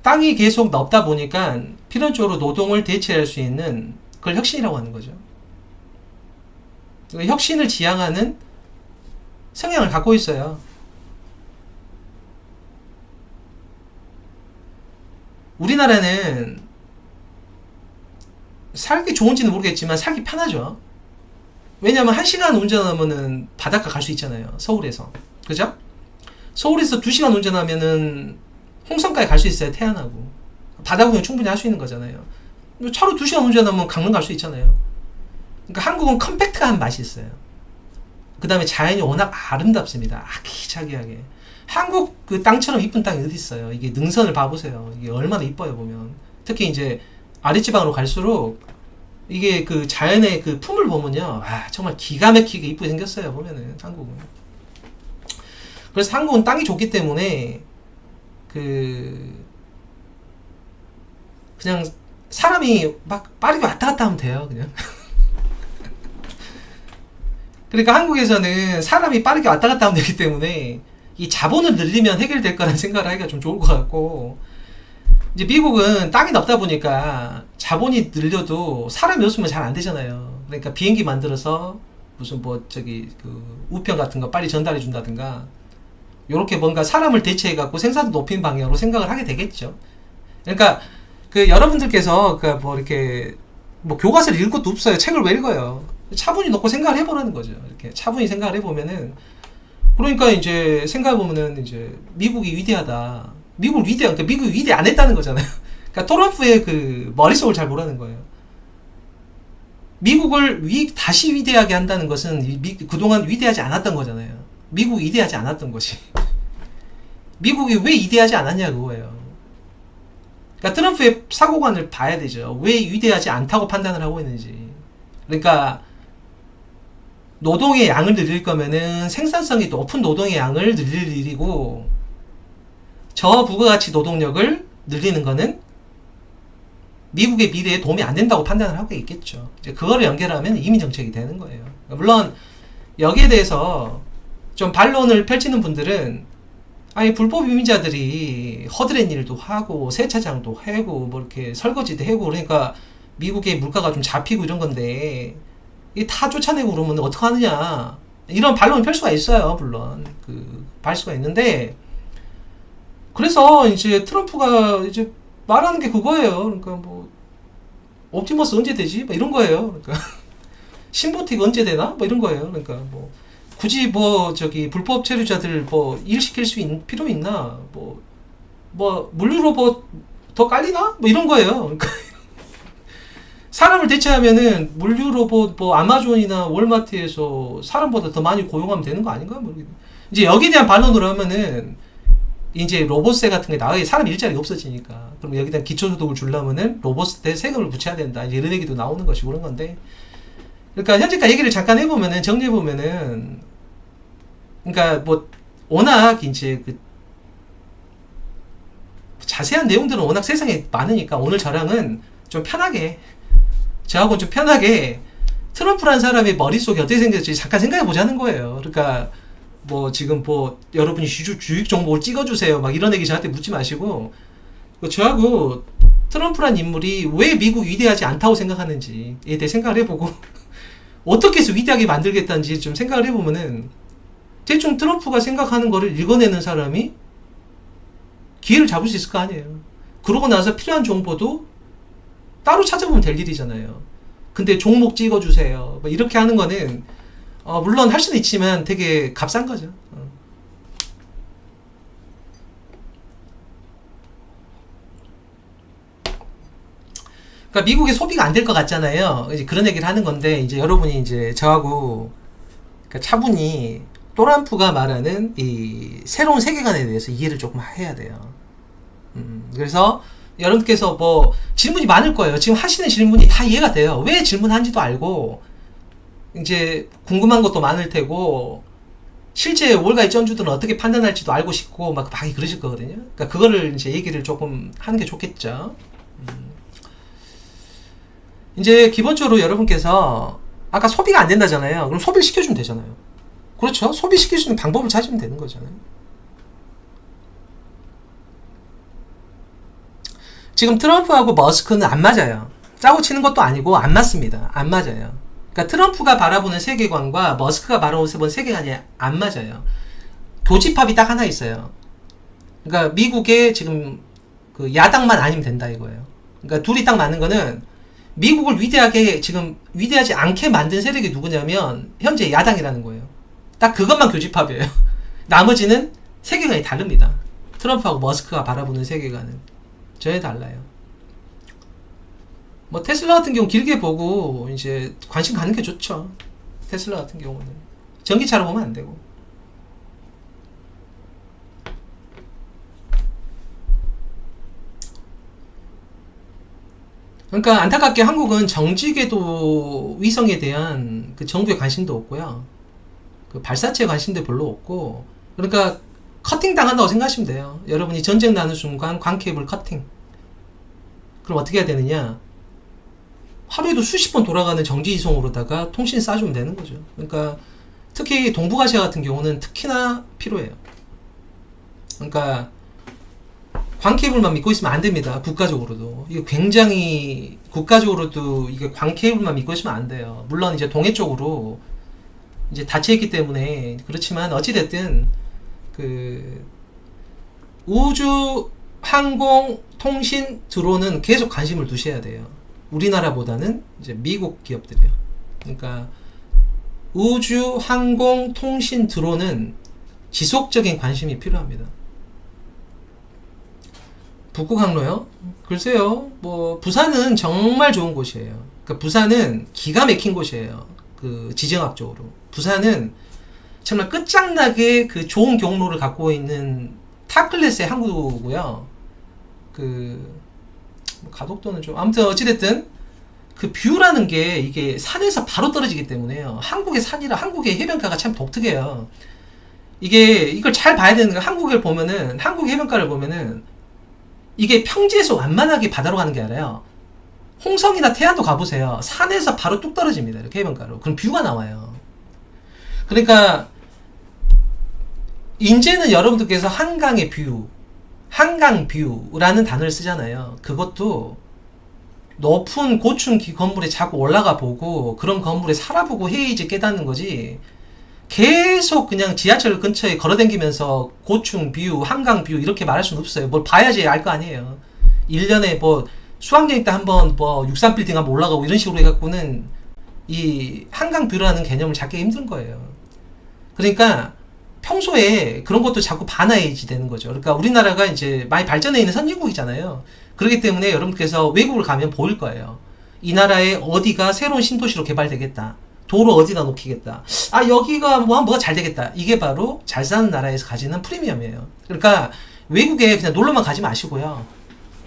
Speaker 1: 땅이 계속 넓다 보니까 필연적으로 노동을 대체할 수 있는, 그걸 혁신이라고 하는 거죠. 혁신을 지향하는 성향을 갖고 있어요. 우리나라는 살기 좋은지는 모르겠지만 살기 편하죠. 왜냐면 1시간 운전하면은 바닷가 갈 수 있잖아요, 서울에서. 그죠? 서울에서 2시간 운전하면은 홍성까지 갈 수 있어요, 태안하고. 바다 구경 충분히 할 수 있는 거잖아요. 차로 2시간 운전하면 강릉 갈 수 있잖아요. 그러니까 한국은 컴팩트한 맛이 있어요. 그 다음에 자연이 워낙 아름답습니다. 아기자기하게. 한국 그 땅처럼 이쁜 땅이 어디 있어요. 이게 능선을 봐보세요. 이게 얼마나 이뻐요, 보면. 특히 이제 아랫지방으로 갈수록 이게 그 자연의 그 품을 보면요, 정말 기가 막히게 이쁘게 생겼어요, 보면은. 한국은. 그래서 한국은 땅이 좋기 때문에 그냥 사람이 막 빠르게 왔다 갔다 하면 돼요, 그냥. 그러니까 한국에서는 사람이 빠르게 왔다 갔다 하면 되기 때문에 이 자본을 늘리면 해결될 거라는 생각을 하기가 좀 좋을 것 같고, 이제 미국은 땅이 넓다 보니까 자본이 늘려도 사람이 없으면 잘 안 되잖아요. 그러니까 비행기 만들어서 무슨 뭐 그 우편 같은 거 빨리 전달해 준다든가, 요렇게 뭔가 사람을 대체해 갖고 생산도 높이는 방향으로 생각을 하게 되겠죠. 그러니까 그 여러분들께서 그 뭐 이렇게 뭐 교과서를 읽을 것도 없어요. 책을 왜 읽어요? 차분히 놓고 생각을 해보라는 거죠. 이렇게 차분히 생각을 해보면은, 그러니까 이제 생각해보면은 이제 미국이 위대하다. 그러니까 미국이 위대 안 했다는 거잖아요. 그러니까 트럼프의 그 머릿속을 잘 보라는 거예요. 미국을 다시 위대하게 한다는 것은 그동안 위대하지 않았던 거잖아요. 미국이 위대하지 않았던 것이. 미국이 왜 위대하지 않았냐 그거예요. 그러니까 트럼프의 사고관을 봐야 되죠. 왜 위대하지 않다고 판단을 하고 있는지. 그러니까 노동의 양을 늘릴 거면은 생산성이 높은 노동의 양을 늘릴 일이고, 저부가가치 노동력을 늘리는 거는 미국의 미래에 도움이 안 된다고 판단을 하고 있겠죠. 이제 그거를 연결하면 이민정책이 되는 거예요. 물론 여기에 대해서 좀 반론을 펼치는 분들은, 아니 불법 이민자들이 허드렛 일도 하고 세차장도 하고 뭐 이렇게 설거지도 하고 그러니까 미국의 물가가 좀 잡히고 이런 건데 이 다 쫓아내고 그러면 어떡하느냐, 이런 반론을 펼 수가 있어요. 물론 할 수가 있는데, 그래서 이제 트럼프가 이제 말하는 게 그거예요. 그러니까 뭐 옵티머스 언제 되지? 뭐 이런 거예요. 그러니까 신보틱 언제 되나? 뭐 이런 거예요. 그러니까 뭐 굳이 뭐 불법 체류자들 뭐 일 시킬 수 있는 필요 있나? 뭐 물류 로봇 더 깔리나? 뭐 이런 거예요. 그러니까 사람을 대체하면은 물류 로봇 뭐 아마존이나 월마트에서 사람보다 더 많이 고용하면 되는 거 아닌가? 뭐 이제 여기에 대한 반론으로 하면은 이제 로봇세 같은 게 나가게 사람 일자리가 없어지니까, 그럼 여기다 기초소득을 주려면은 로봇세 세금을 붙여야 된다, 이제 이런 얘기도 나오는 것이고 그런 건데, 그러니까 현재까지 얘기를 잠깐 해보면은, 정리해보면은, 그러니까 뭐, 워낙 이제 그 자세한 내용들은 워낙 세상에 많으니까 오늘 저랑은 좀 편하게, 저하고는 좀 편하게 트럼프라는 사람의 머릿속이 어떻게 생겼지 잠깐 생각해 보자는 거예요. 그러니까 뭐 지금 뭐 여러분이 주식 정보를 찍어주세요 막 이런 얘기 저한테 묻지 마시고, 저하고 트럼프란 인물이 왜 미국 위대하지 않다고 생각하는지에 대해 생각을 해보고 어떻게 해서 위대하게 만들겠다는지 좀 생각을 해보면은, 대충 트럼프가 생각하는 거를 읽어내는 사람이 기회를 잡을 수 있을 거 아니에요. 그러고 나서 필요한 정보도 따로 찾아보면 될 일이잖아요. 근데 종목 찍어주세요 뭐 이렇게 하는 거는 물론 할 수는 있지만 되게 값싼 거죠. 그러니까 미국의 소비가 안 될 것 같잖아요. 이제 그런 얘기를 하는 건데, 이제 여러분이 이제 저하고 그러니까 차분히 트럼프가 말하는 이 새로운 세계관에 대해서 이해를 조금 해야 돼요. 그래서 여러분께서 뭐 질문이 많을 거예요. 지금 하시는 질문이 다 이해가 돼요. 왜 질문한지도 알고, 이제 궁금한 것도 많을 테고, 실제 월가의 전주들은 어떻게 판단할지도 알고 싶고 막 그러실 거거든요. 그러니까 그거를 이제 얘기를 조금 하는 게 좋겠죠. 이제 기본적으로 여러분께서 아까 소비가 안 된다잖아요. 그럼 소비를 시켜주면 되잖아요. 그렇죠? 소비시킬 수 있는 방법을 찾으면 되는 거잖아요. 지금 트럼프하고 머스크는 안 맞아요. 짜고 치는 것도 아니고 안 맞습니다. 안 맞아요. 그러니까 트럼프가 바라보는 세계관과 머스크가 바라보는 세계관이 안 맞아요. 교집합이 딱 하나 있어요. 그러니까 미국의 지금 그 야당만 아니면 된다 이거예요. 그러니까 둘이 딱 맞는 거는, 미국을 위대하게 지금 위대하지 않게 만든 세력이 누구냐면 현재 야당이라는 거예요. 딱 그것만 교집합이에요. 나머지는 세계관이 다릅니다. 트럼프하고 머스크가 바라보는 세계관은 전혀 달라요. 뭐 테슬라 같은 경우 길게 보고 이제 관심 갖는 게 좋죠. 테슬라 같은 경우는 전기차로 보면 안 되고. 그러니까 안타깝게 한국은 정직에도 위성에 대한 그 정부의 관심도 없고요. 그 발사체에 관심도 별로 없고, 그러니까 커팅 당한다고 생각하시면 돼요. 여러분이 전쟁 나는 순간 광케이블 커팅. 그럼 어떻게 해야 되느냐? 하루에도 수십 번 돌아가는 정지 이송으로다가 통신 싸주면 되는 거죠. 그러니까 특히 동북아시아 같은 경우는 특히나 필요해요. 그러니까 광케이블만 믿고 있으면 안 됩니다. 국가적으로도. 이게 굉장히, 국가적으로도 이게 광케이블만 믿고 있으면 안 돼요. 물론 이제 동해 쪽으로 이제 닫혀있기 때문에 그렇지만, 어찌됐든, 그, 우주, 항공, 통신, 드론은 계속 관심을 두셔야 돼요. 우리나라보다는 이제 미국 기업들이요. 그러니까, 우주, 항공, 통신, 드론은 지속적인 관심이 필요합니다. 북극 항로요? 글쎄요, 뭐 부산은 정말 좋은 곳이에요. 그러니까 부산은 기가 막힌 곳이에요. 그 지정학적으로 부산은 정말 끝장나게 그 좋은 경로를 갖고 있는 탑 클래스의 항구고요. 그 가덕도는 좀, 아무튼 어찌됐든 그 뷰라는 게 이게 산에서 바로 떨어지기 때문에요. 한국의 산이라, 한국의 해변가가 참 독특해요. 이걸 잘 봐야 되는 거예요. 한국의 해변가를 보면은 이게 평지에서 완만하게 바다로 가는 게 아니라요. 홍성이나 태안도 가보세요. 산에서 바로 뚝 떨어집니다. 이렇게 해변가로. 그럼 뷰가 나와요. 그러니까 이제는 여러분들께서 한강의 뷰, 한강 뷰라는 단어를 쓰잖아요. 그것도 높은 고층 건물에 자꾸 올라가 보고 그런 건물에 살아보고 해야지 깨닫는 거지, 계속 그냥 지하철 근처에 걸어다니면서 고층 뷰, 한강 뷰 이렇게 말할 수는 없어요. 뭘 봐야지 알 거 아니에요. 1년에 뭐 수학여행 때 한번 뭐 63빌딩 한번 올라가고 이런 식으로 해갖고는 이 한강 뷰라는 개념을 잡기 힘든 거예요. 그러니까 평소에 그런 것도 자꾸 봐놔야지 되는 거죠. 그러니까 우리나라가 이제 많이 발전해 있는 선진국이잖아요. 그렇기 때문에 여러분께서 외국을 가면 보일 거예요. 이 나라에 어디가 새로운 신도시로 개발되겠다. 도로 어디다 놓기겠다. 아, 여기가 뭐가 잘 되겠다. 이게 바로 잘 사는 나라에서 가지는 프리미엄이에요. 그러니까 외국에 그냥 놀러만 가지 마시고요.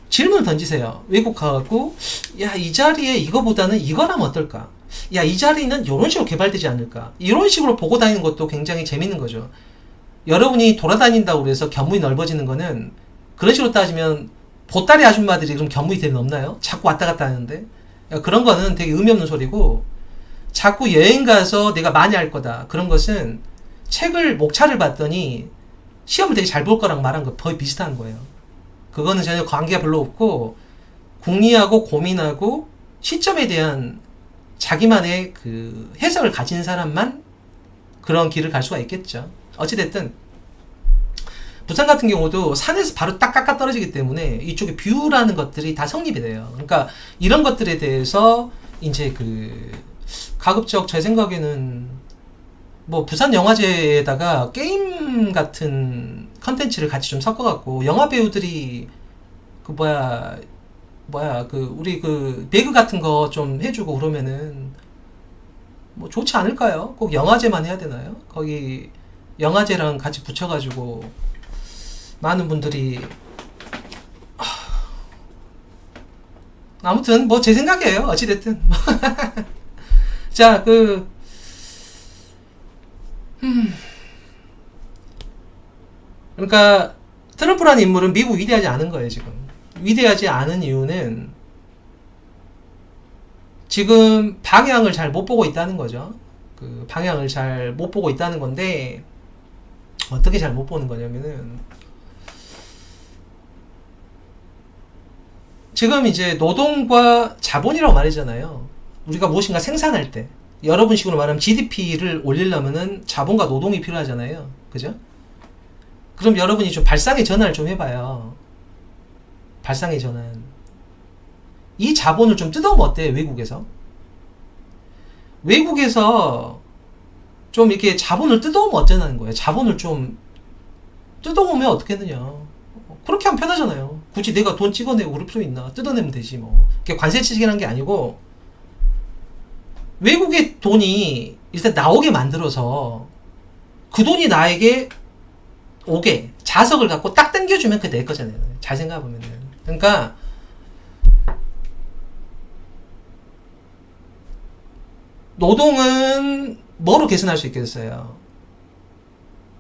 Speaker 1: 질문을 던지세요. 외국 가갖고, 야, 이 자리에 이거보다는 이거라면 어떨까? 야, 이 자리는 이런 식으로 개발되지 않을까? 이런 식으로 보고 다니는 것도 굉장히 재밌는 거죠. 여러분이 돌아다닌다고 그래서 견문이 넓어지는 거는 그런 식으로 따지면 보따리 아줌마들이 그럼 견문이 되게 넓나요? 자꾸 왔다 갔다 하는데. 야, 그런 거는 되게 의미 없는 소리고, 자꾸 여행 가서 내가 많이 할 거다. 그런 것은 책을, 목차를 봤더니 시험을 되게 잘 볼 거랑 말한 거 거의 비슷한 거예요. 그거는 전혀 관계가 별로 없고, 궁리하고 고민하고 시점에 대한 자기만의 그 해석을 가진 사람만 그런 길을 갈 수가 있겠죠. 어찌됐든 부산 같은 경우도 산에서 바로 딱 깎아 떨어지기 때문에 이쪽에 뷰라는 것들이 다 성립이 돼요. 그러니까 이런 것들에 대해서 이제 그 가급적 제 생각에는 뭐 부산 영화제에다가 게임 같은 컨텐츠를 같이 좀 섞어갖고 영화 배우들이 그 그 우리 그 배그 같은 거 좀 해주고 그러면은 뭐 좋지 않을까요? 꼭 영화제만 해야 되나요? 거기 영화제랑 같이 붙여가지고 많은 분들이 아무튼 뭐 제 생각이에요. 어찌됐든 자, 그러니까 트럼프라는 인물은 미국 위대하지 않은 거예요. 지금 위대하지 않은 이유는 지금 방향을 잘 못 보고 있다는 거죠. 그 방향을 잘 못 보고 있다는 건데, 어떻게 잘 못 보는 거냐면은 지금 이제 노동과 자본이라고 말하잖아요. 우리가 무엇인가 생산할 때, 여러분 식으로 말하면 GDP를 올리려면은 자본과 노동이 필요하잖아요. 그죠? 그럼 여러분이 좀 발상의 전환을 좀 해봐요. 발상의 전환. 이 자본을 좀 뜯어오면 어때요? 외국에서 좀 이렇게 자본을 뜯어오면 어쩌냐는 거예요. 자본을 좀 뜯어오면 어떻게 했느냐. 그렇게 하면 편하잖아요. 굳이 내가 돈 찍어내고 그럴 필요 있나. 뜯어내면 되지 뭐. 그게 관세치기라는 게 아니고, 외국의 돈이 일단 나오게 만들어서 그 돈이 나에게 오게 자석을 갖고 딱 당겨주면 그게 내 거잖아요. 잘 생각해보면은. 그러니까 노동은 뭐로 개선할 수 있겠어요?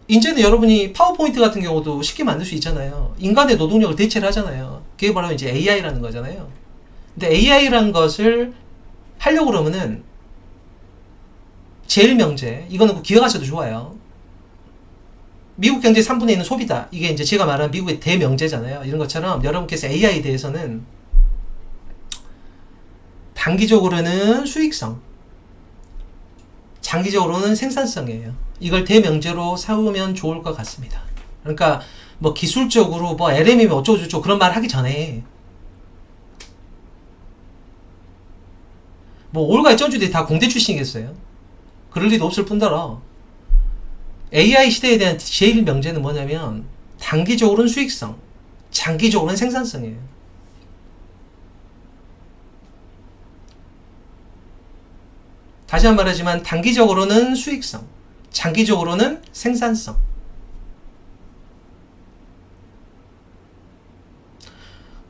Speaker 1: 이제는 여러분이 파워포인트 같은 경우도 쉽게 만들 수 있잖아요. 인간의 노동력을 대체를 하잖아요. 그게 바로 이제 AI라는 거잖아요. 근데 AI라는 것을 하려고 그러면은 제일 명제, 이거는 기억하셔도 좋아요. 미국 경제 3분의 1은 소비다. 이게 이제 제가 말한 미국의 대명제잖아요. 이런 것처럼 여러분께서 AI에 대해서는 단기적으로는 수익성, 장기적으로는 생산성이에요. 이걸 대명제로 세우면 좋을 것 같습니다. 그러니까 뭐 기술적으로 뭐 LM이면 어쩌고저쩌고 그런 말 하기 전에 뭐 올가의 쩐주들이 다 공대 출신이겠어요? 그럴 리도 없을 뿐더러 AI 시대에 대한 제일 명제는 뭐냐면 단기적으로는 수익성, 장기적으로는 생산성이에요. 다시 한 번 말하지만 단기적으로는 수익성, 장기적으로는 생산성.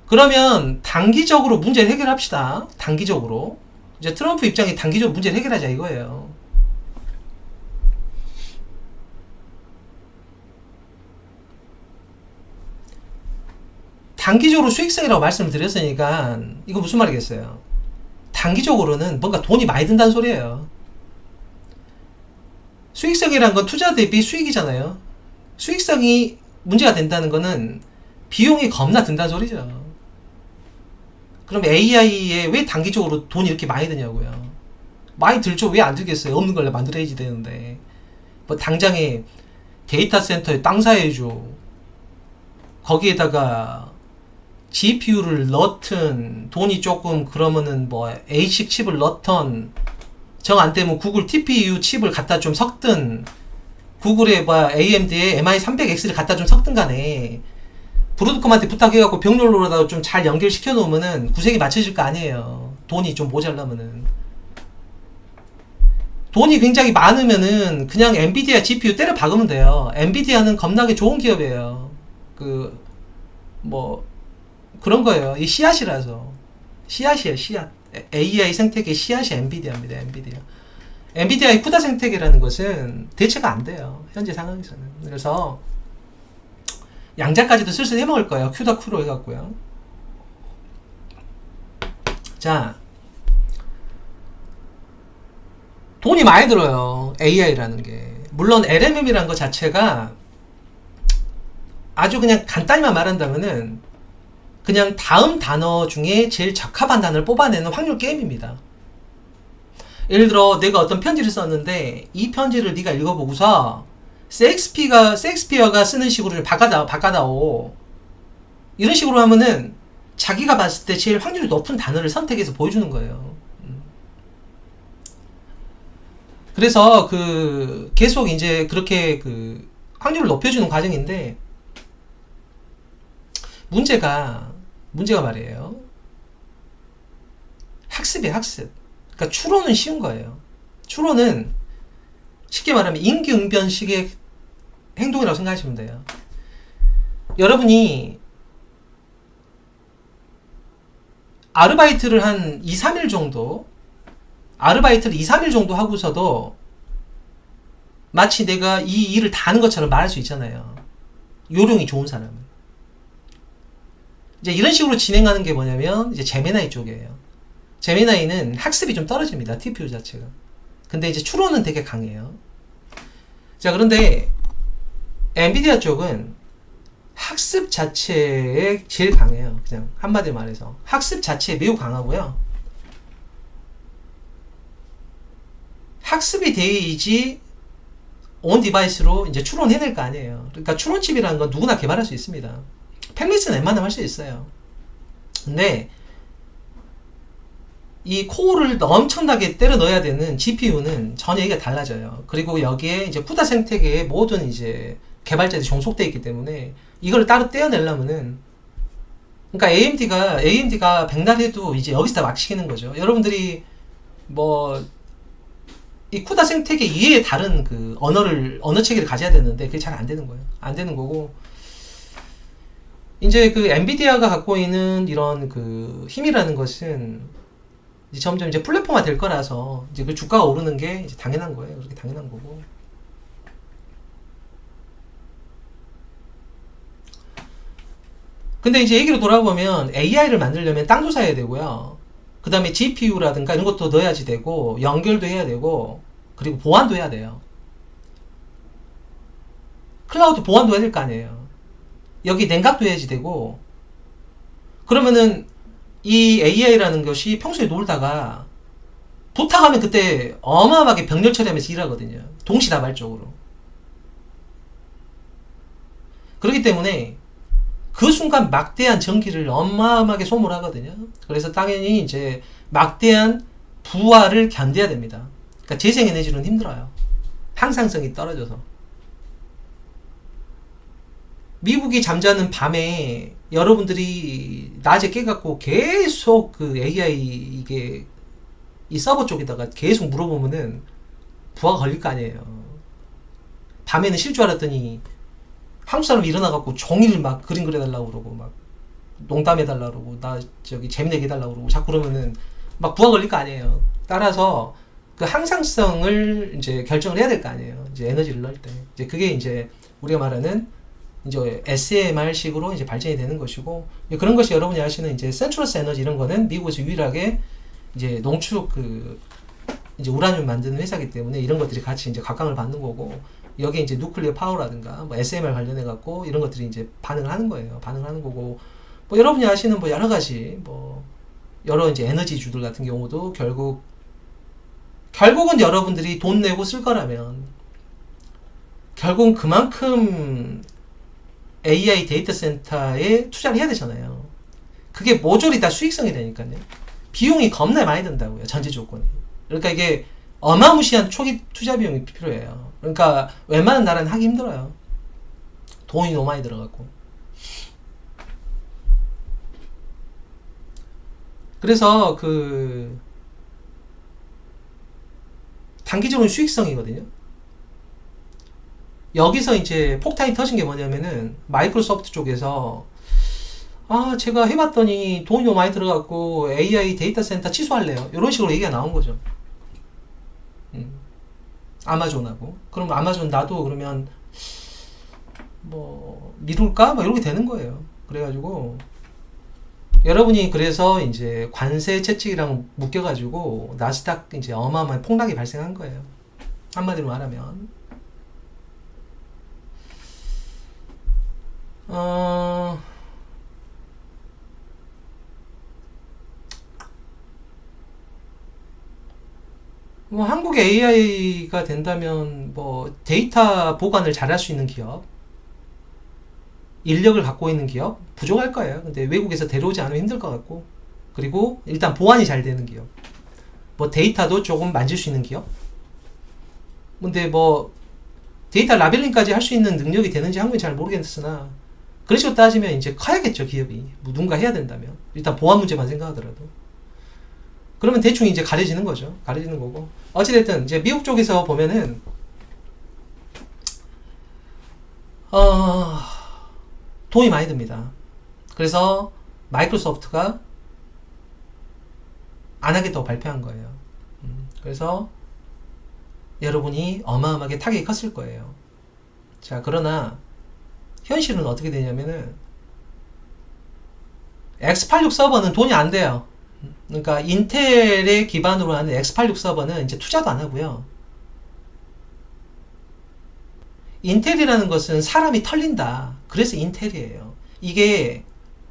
Speaker 1: 그러면 단기적으로 문제를 해결합시다. 단기적으로. 이제 트럼프 입장이 단기적으로 문제를 해결하자 이거예요. 단기적으로 수익성이라고 말씀을 드렸으니까 이거 무슨 말이겠어요? 단기적으로는 뭔가 돈이 많이 든다는 소리예요. 수익성이란 건 투자 대비 수익이잖아요. 수익성이 문제가 된다는 거는 비용이 겁나 든다는 소리죠. 그럼 AI에 왜 단기적으로 돈이 이렇게 많이 드냐고요. 많이 들죠. 왜 안 들겠어요. 없는 걸 만들어야지 되는데. 뭐 당장에 데이터 센터에 땅 사야죠. 거기에다가 GPU를 넣든 돈이 조금 그러면은 뭐 A식 칩을 넣던 정 안 되면 구글 TPU 칩을 갖다 좀 섞든 구글에 뭐 AMD에 MI300X를 갖다 좀 섞든 간에 브로드컴한테 부탁해갖고 병렬로다가 좀 잘 연결시켜 놓으면은 구색이 맞춰질 거 아니에요. 돈이 좀 모자라면은. 돈이 굉장히 많으면은 그냥 엔비디아 GPU 때려 박으면 돼요. 엔비디아는 겁나게 좋은 기업이에요. 그런 거예요. 이 씨앗이라서. 씨앗이에요, 씨앗. AI 생태계 씨앗이 엔비디아입니다. 엔비디아의 쿠다 생태계라는 것은 대체가 안 돼요. 현재 상황에서는. 그래서 양자까지도 슬슬 해먹을 거예요. 큐다 쿠로 해갖고요. 자, 돈이 많이 들어요. AI라는 게. 물론 LMM이라는 것 자체가 아주 그냥 간단히만 말한다면은 그냥 다음 단어 중에 제일 적합한 단어를 뽑아내는 확률 게임입니다. 예를 들어 내가 어떤 편지를 썼는데 이 편지를 네가 읽어보고서 셰익스피어가 쓰는 식으로 바꿔다오. 이런 식으로 하면은 자기가 봤을 때 제일 확률이 높은 단어를 선택해서 보여주는 거예요. 그래서 계속 이제 그렇게 확률을 높여주는 과정인데 문제가 말이에요. 학습이에요, 학습. 그러니까 추론은 쉬운 거예요. 추론은 쉽게 말하면 임기응변식의 행동이라고 생각하시면 돼요. 여러분이 아르바이트를 한 2, 3일 정도 하고서도 마치 내가 이 일을 다 하는 것처럼 말할 수 있잖아요. 요령이 좋은 사람은. 이제 이런 식으로 진행하는 게 뭐냐면 이제 제미나이 쪽이에요. 제미나이는 학습이 좀 떨어집니다. TPU 자체가. 근데 이제 추론은 되게 강해요. 자, 그런데 엔비디아 쪽은 학습 자체에 제일 강해요. 그냥 한마디로 말해서 학습 자체에 매우 강하고요. 학습이 돼야지 온 디바이스로 이제 추론해낼 거 아니에요. 그러니까 추론칩이라는 건 누구나 개발할 수 있습니다. 팬리스는 웬만하면 할 수 있어요. 근데 이 코어를 엄청나게 때려 넣어야 되는 GPU는 전혀 얘기가 달라져요. 그리고 여기에 이제 쿠다 생태계의 모든 이제 개발자들이 종속되어 있기 때문에 이걸 따로 떼어내려면은 그러니까 AMD가 백날 해도 이제 여기서 다 막히는 거죠. 여러분들이 뭐 이 쿠다 생태계 이외에 다른 언어 체계를 가져야 되는데 그게 잘 안 되는 거예요. 안 되는 거고 이제 엔비디아가 갖고 있는 이런 힘이라는 것은 이제 점점 이제 플랫폼화 될 거라서 이제 주가가 오르는 게 이제 당연한 거예요. 그렇게 당연한 거고. 근데 이제 얘기로 돌아보면 AI를 만들려면 땅도 사야 되고요. 그 다음에 GPU라든가 이런 것도 넣어야지 되고, 연결도 해야 되고, 그리고 보안도 해야 돼요. 클라우드 보안도 해야 될 거 아니에요. 여기 냉각도 해야지 되고, 그러면은 이 AI라는 것이 평소에 놀다가 부탁하면 그때 어마어마하게 병렬 처리하면서 일하거든요. 동시다발적으로. 그렇기 때문에 그 순간 막대한 전기를 어마어마하게 소모하거든요. 그래서 당연히 이제 막대한 부하를 견뎌야 됩니다. 그러니까 재생에너지는 힘들어요. 항상성이 떨어져서. 미국이 잠자는 밤에 여러분들이 낮에 깨갖고 계속 AI 이 서버 쪽에다가 계속 물어보면은 부하가 걸릴 거 아니에요. 밤에는 쉴 줄 알았더니 한국 사람 일어나갖고 종일 막 그림 그려달라고 그러고 막 농담해달라고 그러고 나 재미내게 해달라고 그러고 자꾸 그러면은 막 부하 걸릴 거 아니에요. 따라서 항상성을 이제 결정을 해야 될 거 아니에요. 이제 에너지를 넣을 때. 이제 그게 이제 우리가 말하는 이제 SMR식으로 이제 발전이 되는 것이고, 그런 것이 여러분이 아시는 이제 센트러스 에너지 이런 거는 미국에서 유일하게 이제 농축 이제 우라늄 만드는 회사이기 때문에 이런 것들이 같이 이제 각광을 받는 거고, 여기에 이제 누클리어 파워라든가 뭐 SMR 관련해 갖고 이런 것들이 이제 반응을 하는 거예요. 반응을 하는 거고, 뭐 여러분이 아시는 뭐 여러 가지 뭐 여러 이제 에너지주들 같은 경우도 결국은 여러분들이 돈 내고 쓸 거라면 결국은 그만큼 AI 데이터 센터에 투자를 해야 되잖아요. 그게 모조리 다 수익성이 되니까요. 비용이 겁나 많이 든다고요. 전제 조건이. 그러니까 이게 어마무시한 초기 투자 비용이 필요해요. 그러니까 웬만한 나라는 하기 힘들어요. 돈이 너무 많이 들어갔고. 그래서 단기적으로 수익성이거든요. 여기서 이제 폭탄이 터진 게 뭐냐면은 마이크로소프트 쪽에서 아, 제가 해봤더니 돈이 너무 많이 들어갔고 AI 데이터 센터 취소할래요. 이런 식으로 얘기가 나온 거죠. 아마존하고. 그럼 아마존 나도 그러면 뭐 미룰까? 막 이렇게 되는 거예요. 그래가지고 여러분이 그래서 이제 관세 채찍이랑 묶여가지고 나스닥 이제 어마어마한 폭락이 발생한 거예요. 한마디로 말하면. 뭐 한국의 AI가 된다면 뭐 데이터 보관을 잘할 수 있는 기업, 인력을 갖고 있는 기업 부족할 거예요. 근데 외국에서 데려오지 않으면 힘들 것 같고, 그리고 일단 보안이 잘 되는 기업, 뭐 데이터도 조금 만질 수 있는 기업. 근데 뭐 데이터 라벨링까지 할 수 있는 능력이 되는지 한국은 잘 모르겠으나 그런 식으로 따지면 이제 커야겠죠. 기업이 누군가 해야 된다면 일단 보안 문제만 생각하더라도. 그러면 대충 이제 가려지는 거죠. 가려지는 거고. 어찌됐든, 이제 미국 쪽에서 보면은, 돈이 많이 듭니다. 그래서 마이크로소프트가 안 하겠다고 발표한 거예요. 그래서 여러분이 어마어마하게 타격이 컸을 거예요. 자, 그러나, 현실은 어떻게 되냐면은, X86 서버는 돈이 안 돼요. 그러니까 인텔의 기반으로 하는 X86 서버는 이제 투자도 안 하고요. 인텔이라는 것은 사람이 털린다. 그래서 인텔이에요. 이게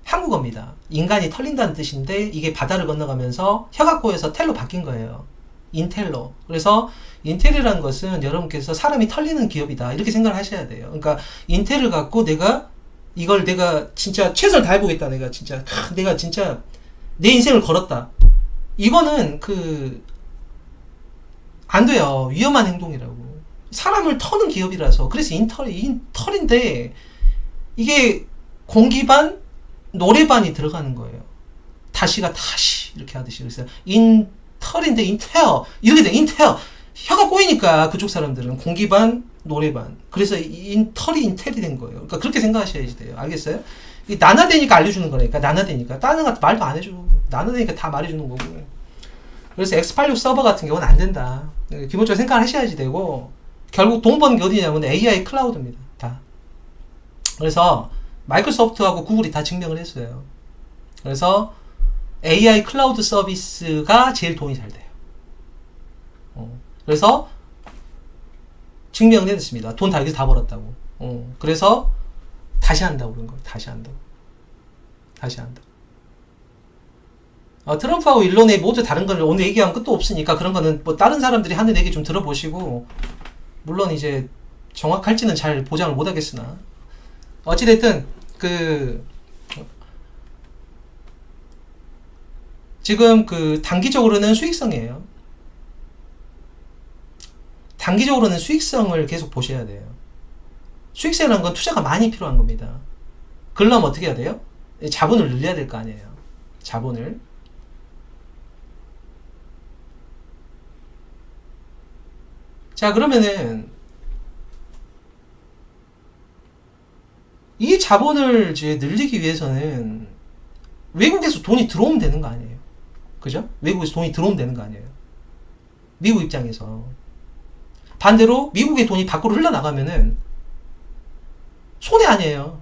Speaker 1: 한국어입니다. 인간이 털린다는 뜻인데 이게 바다를 건너가면서 혀가 꼬여서 텔로 바뀐 거예요. 인텔로. 그래서 인텔이라는 것은 여러분께서 사람이 털리는 기업이다. 이렇게 생각을 하셔야 돼요. 그러니까 인텔을 갖고 내가 진짜 최선을 다해보겠다. 내가 진짜 내 인생을 걸었다. 이거는 안 돼요. 위험한 행동이라고. 사람을 터는 기업이라서. 그래서 인털인데 이게 공기반 노래반이 들어가는 거예요. 다시가 다시 이렇게 하듯이. 그래서 인털인데 인테어 이렇게 돼. 인테어 혀가 꼬이니까 그쪽 사람들은 공기반 노래반. 그래서 털이 인텔이 된 거예요. 그러니까 그렇게 생각하셔야지 돼요. 알겠어요? 이 나나되니까 알려주는 거니까. 나나되니까 다른 거 말도 안 해줘. 나나되니까 다 말해주는 거고. 그래서 X86 서버 같은 경우는 안 된다. 기본적으로 생각을 하셔야지 되고, 결국 돈 버는 게 어디냐면 AI 클라우드입니다. 다. 그래서 마이크로소프트하고 구글이 다 증명을 했어요. 그래서 AI 클라우드 서비스가 제일 돈이 잘 돼요. 그래서 증명을 해냈습니다. 돈 다 여기서 다 벌었다고. 그래서 다시 한다고 그런 거예요. 다시 한다고. 트럼프하고 일론의 모두 다른 걸 오늘 얘기하면 끝도 없으니까 그런 거는 뭐 다른 사람들이 하는 얘기 좀 들어보시고, 물론 이제 정확할지는 잘 보장을 못 하겠으나, 어찌됐든, 지금 단기적으로는 수익성이에요. 단기적으로는 수익성을 계속 보셔야 돼요. 수익성이라는 건 투자가 많이 필요한 겁니다. 그러려면 어떻게 해야 돼요? 자본을 늘려야 될 거 아니에요. 자본을. 자, 그러면은 이 자본을 이제 늘리기 위해서는 외국에서 돈이 들어오면 되는 거 아니에요. 그죠? 외국에서 돈이 들어오면 되는 거 아니에요. 미국 입장에서. 반대로 미국의 돈이 밖으로 흘러나가면은 손해 아니에요.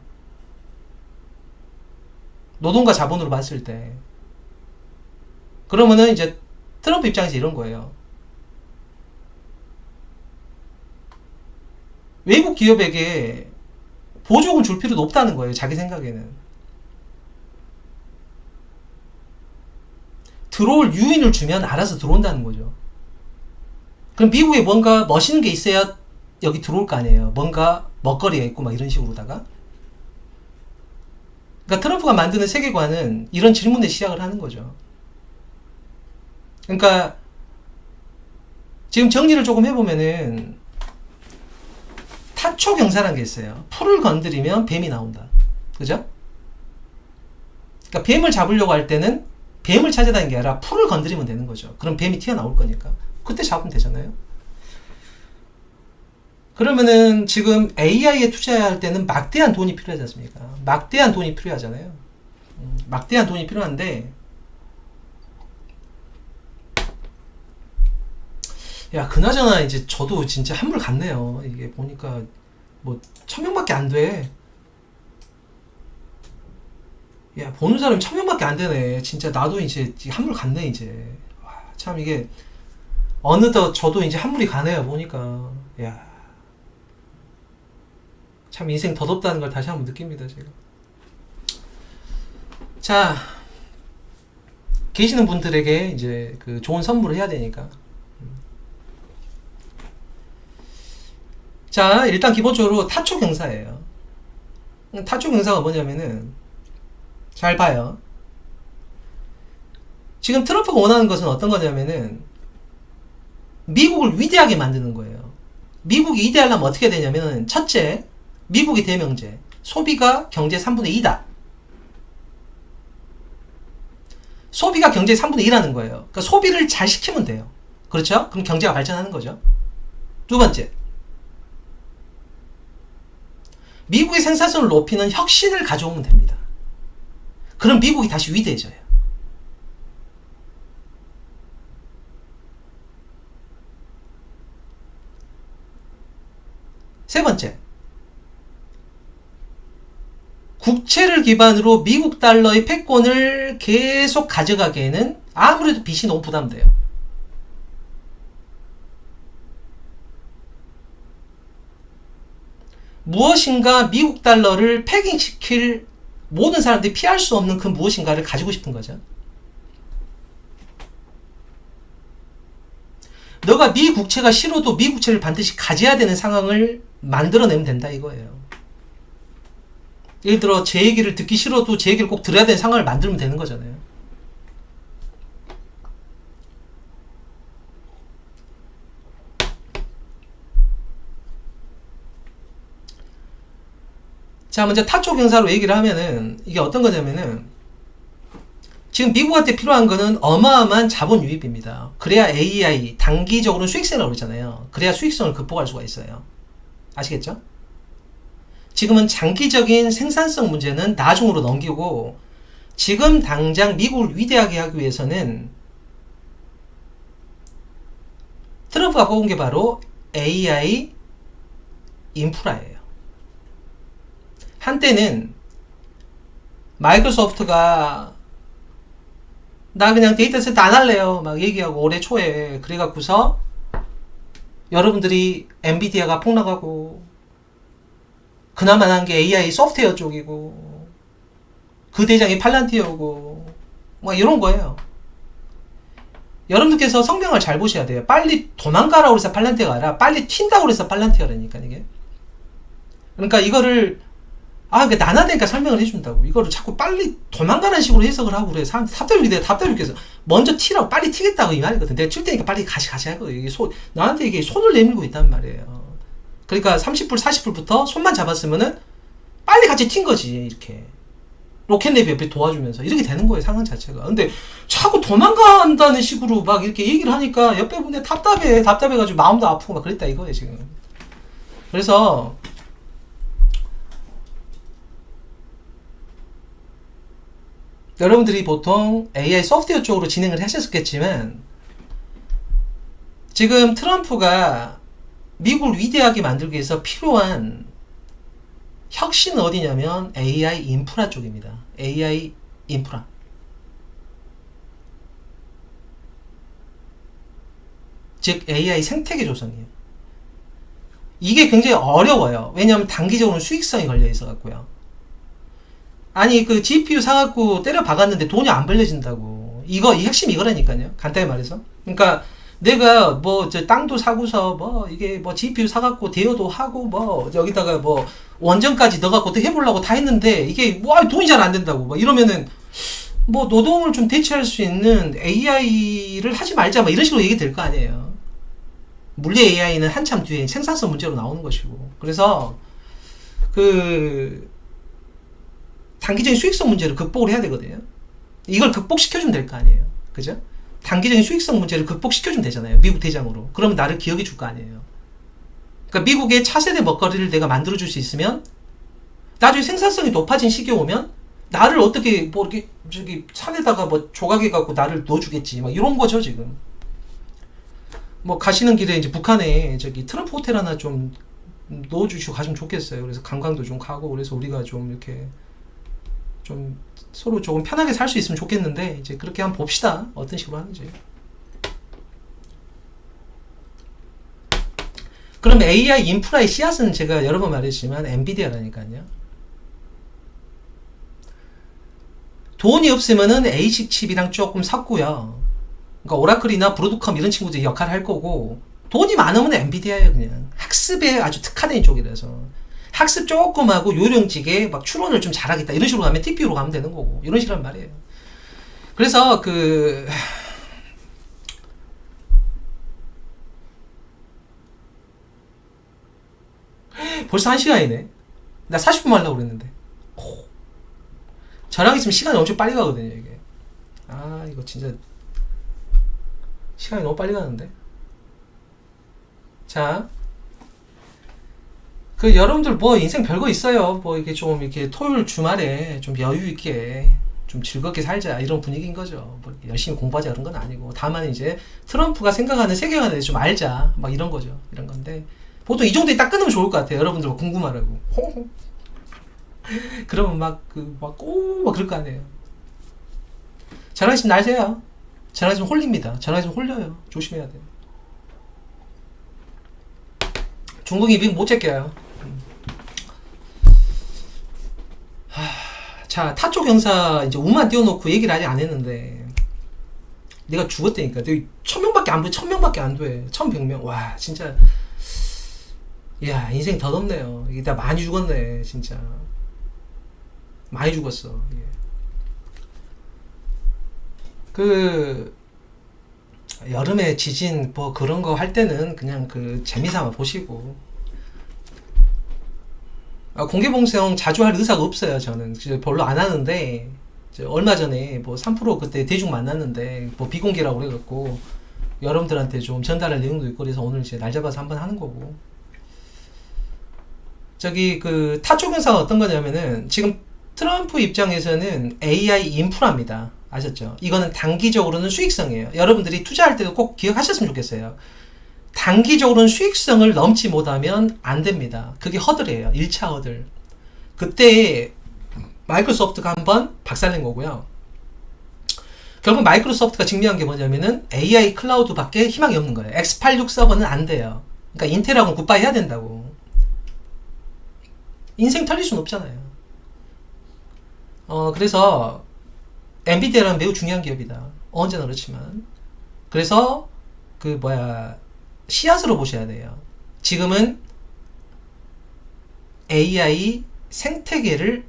Speaker 1: 노동과 자본으로 봤을 때. 그러면은 이제 트럼프 입장에서 이런 거예요. 외국 기업에게 보조금 줄 필요도 없다는 거예요. 자기 생각에는. 들어올 유인을 주면 알아서 들어온다는 거죠. 그럼 미국에 뭔가 멋있는 게 있어야 여기 들어올 거 아니에요. 뭔가 먹거리가 있고 막 이런 식으로다가. 그러니까 트럼프가 만드는 세계관은 이런 질문에 시작을 하는 거죠. 그러니까 지금 정리를 조금 해보면은 타초 경사라는 게 있어요. 풀을 건드리면 뱀이 나온다. 그죠? 그러니까 뱀을 잡으려고 할 때는 뱀을 찾아다니는 게 아니라 풀을 건드리면 되는 거죠. 그럼 뱀이 튀어나올 거니까. 그때 잡으면 되잖아요. 그러면은 지금 AI에 투자할 때는 막대한 돈이 필요하지 않습니까? 막대한 돈이 필요하잖아요. 막대한 돈이 필요한데, 야, 그나저나 이제 저도 진짜 한물 갔네요. 이게 보니까 뭐 1000명밖에 안 돼. 야, 보는 사람이 1000명밖에 안 되네. 진짜 나도 이제 한물 갔네 이제. 와, 참 이게 어느덧 저도 이제 한물이 가네요. 보니까. 야, 참 인생 더덥다는 걸 다시 한번 느낍니다 제가. 자, 계시는 분들에게 이제 그 좋은 선물을 해야 되니까. 자, 일단 기본적으로 타초 경사예요. 타초 경사가 뭐냐면은, 잘 봐요. 지금 트럼프가 원하는 것은 어떤 거냐면은, 미국을 위대하게 만드는 거예요. 미국이 위대하려면 어떻게 되냐면은, 첫째, 미국이 대명제. 소비가 경제 3분의 2다. 소비가 경제의 3분의 2라는 거예요. 그러니까 소비를 잘 시키면 돼요. 그렇죠? 그럼 경제가 발전하는 거죠. 두 번째, 미국의 생산성을 높이는 혁신을 가져오면 됩니다. 그럼 미국이 다시 위대해져요. 세 번째, 국채를 기반으로 미국 달러의 패권을 계속 가져가기에는 아무래도 빚이 너무 부담돼요. 무엇인가 미국 달러를 패깅시킬 모든 사람들이 피할 수 없는 그 무엇인가를 가지고 싶은 거죠. 너가 네 국채가 싫어도 네 국채를 반드시 가져야 되는 상황을 만들어내면 된다 이거예요. 예를 들어 제 얘기를 듣기 싫어도 제 얘기를 꼭 들어야 되는 상황을 만들면 되는 거잖아요. 자, 먼저 타초 경사로 얘기를 하면은 이게 어떤 거냐면은, 지금 미국한테 필요한 거는 어마어마한 자본 유입입니다. 그래야 AI 단기적으로 수익성을 오르잖아요. 그래야 수익성을 극복할 수가 있어요. 아시겠죠? 지금은 장기적인 생산성 문제는 나중으로 넘기고, 지금 당장 미국을 위대하게 하기 위해서는 트럼프가 뽑은 게 바로 AI 인프라예요. 한때는 마이크로소프트가 나 그냥 데이터 센터 안 할래요 막 얘기하고 올해 초에 그래갖고서 여러분들이 엔비디아가 폭락하고 그나마 한 게 AI 소프트웨어 쪽이고 그 대장이 팔란티어고 막 이런 거예요. 여러분들께서 성명을 잘 보셔야 돼요. 빨리 도망가라고 해서 팔란티어가 아니라 빨리 튄다고 해서 팔란티어라니까 이게. 그러니까 이거를 그러니까 나나되니까 설명을 해준다고. 이거를 자꾸 빨리 도망가는 식으로 해석을 하고 그래. 사람 답답하게 돼. 답답하게 해서 먼저 튀라고 빨리 튀겠다고 이 말이거든. 내가 칠 테니까 빨리 가시 하거든. 이게 나한테 이게 손을 내밀고 있단 말이에요. 그러니까 30불, 40불부터 손만 잡았으면은 빨리 같이 튄 거지. 이렇게. 로켓랩이 옆에 도와주면서. 이렇게 되는 거예요, 상황 자체가. 근데 자꾸 도망간다는 식으로 막 이렇게 얘기를 하니까 옆에 분에 답답해. 답답해가지고 마음도 아프고 막 그랬다 이거예요, 지금. 그래서 여러분들이 보통 AI 소프트웨어 쪽으로 진행을 하셨겠지만 지금 트럼프가 미국을 위대하게 만들기 위해서 필요한 혁신은 어디냐면 AI 인프라 쪽입니다. AI 인프라. 즉 AI 생태계 조성이에요. 이게 굉장히 어려워요. 왜냐하면 단기적으로 수익성이 걸려 있어 갖고요. 아니 그 GPU 사갖고 때려 박았는데 돈이 안 벌려진다고. 이 핵심이 이거라니까요. 간단히 말해서. 그러니까 내가 뭐 저 땅도 사고서 뭐 이게 뭐 GPU 사갖고 대여도 하고 뭐 여기다가 뭐 원전까지 넣어갖고 해보려고 다 했는데 이게 뭐 돈이 잘 안 된다고. 뭐 이러면은 뭐 노동을 좀 대체할 수 있는 AI를 하지 말자 뭐 이런 식으로 얘기 될 거 아니에요. 물리 AI는 한참 뒤에 생산성 문제로 나오는 것이고. 그래서 그 단기적인 수익성 문제를 극복을 해야 되거든요. 이걸 극복시켜주면 될 거 아니에요. 그죠? 단기적인 수익성 문제를 극복시켜주면 되잖아요. 미국 대장으로. 그러면 나를 기억해 줄 거 아니에요. 그러니까 미국의 차세대 먹거리를 내가 만들어줄 수 있으면 나중에 생산성이 높아진 시기에 오면 나를 어떻게 뭐 이렇게 저기 산에다가 뭐 조각해 갖고 나를 넣어주겠지 막 이런 거죠 지금. 뭐 가시는 길에 이제 북한에 저기 트럼프 호텔 하나 좀 넣어주시고 가시면 좋겠어요. 그래서 관광도 좀 가고 그래서 우리가 좀 이렇게 좀 서로 조금 편하게 살 수 있으면 좋겠는데 이제 그렇게 한번 봅시다. 어떤 식으로 하는지. 그럼 AI 인프라의 씨앗은 제가 여러 번 말했지만 엔비디아라니까요. 돈이 없으면은 ASIC 칩이랑 조금 섞고요. 그러니까 오라클이나 브로드컴 이런 친구들이 역할을 할 거고 돈이 많으면 엔비디아예요. 그냥 학습에 아주 특화된 쪽이라서 학습 조금 하고 요령지게 막 추론을 좀 잘하겠다 이런 식으로 가면 TPU로 가면 되는 거고 이런 식이란 말이에요. 그래서 벌써 1시간이네. 나 40분 하려고 그랬는데. 저랑 있으면 시간이 엄청 빨리 가거든요, 이게. 아, 이거 진짜. 시간이 너무 빨리 가는데. 자. 여러분들 뭐 인생 별거 있어요. 뭐 이게 좀 이렇게 토요일 주말에 좀 여유있게 좀 즐겁게 살자 이런 분위기인 거죠. 뭐 열심히 공부하자 그런 건 아니고. 다만 이제 트럼프가 생각하는 세계관에 대해서 좀 알자. 막 이런 거죠. 이런 건데. 보통 이 정도에 딱 끊으면 좋을 것 같아요. 여러분들 궁금하라고. 그러면 막 그럴 거 아니에요. 전화 있으면 날세요. 전화 있으면 홀립니다. 전화 있으면 홀려요. 조심해야 돼요. 중국이 미국 못 제껴요. 자, 타쪽 형사 이제 우만 띄워놓고 얘기를 아직 안 했는데 내가 죽었다니까. 1000명밖에 안 돼. 1000명밖에 안 돼. 1100명. 와, 진짜. 야, 인생 덧없네요. 이게 다 많이 죽었네, 진짜. 많이 죽었어. 예. 여름에 지진 뭐 그런 거 할 때는 그냥 재미삼아 보시고. 공개봉쇄형 자주 할 의사가 없어요, 저는. 별로 안 하는데, 얼마 전에 뭐 3% 그때 대중 만났는데, 뭐 비공개라고 그래갖고, 여러분들한테 좀 전달할 내용도 있고, 그래서 오늘 이제 날 잡아서 한번 하는 거고. 타쪽 현상은 어떤 거냐면은, 지금 트럼프 입장에서는 AI 인프라입니다. 아셨죠? 이거는 단기적으로는 수익성이에요. 여러분들이 투자할 때도 꼭 기억하셨으면 좋겠어요. 단기적으로는 수익성을 넘지 못하면 안 됩니다. 그게 허들이에요. 1차 허들. 그때 마이크로소프트가 한번 박살낸 거고요. 결국 마이크로소프트가 증명한 게 뭐냐면은 AI 클라우드 밖에 희망이 없는 거예요. x86 서버는 안 돼요. 그러니까 인텔하고는 굿바이 해야 된다고. 인생 털릴 수는 없잖아요. 그래서 엔비디아는 매우 중요한 기업이다. 언제나 그렇지만. 그래서 씨앗으로 보셔야 돼요. 지금은 AI 생태계를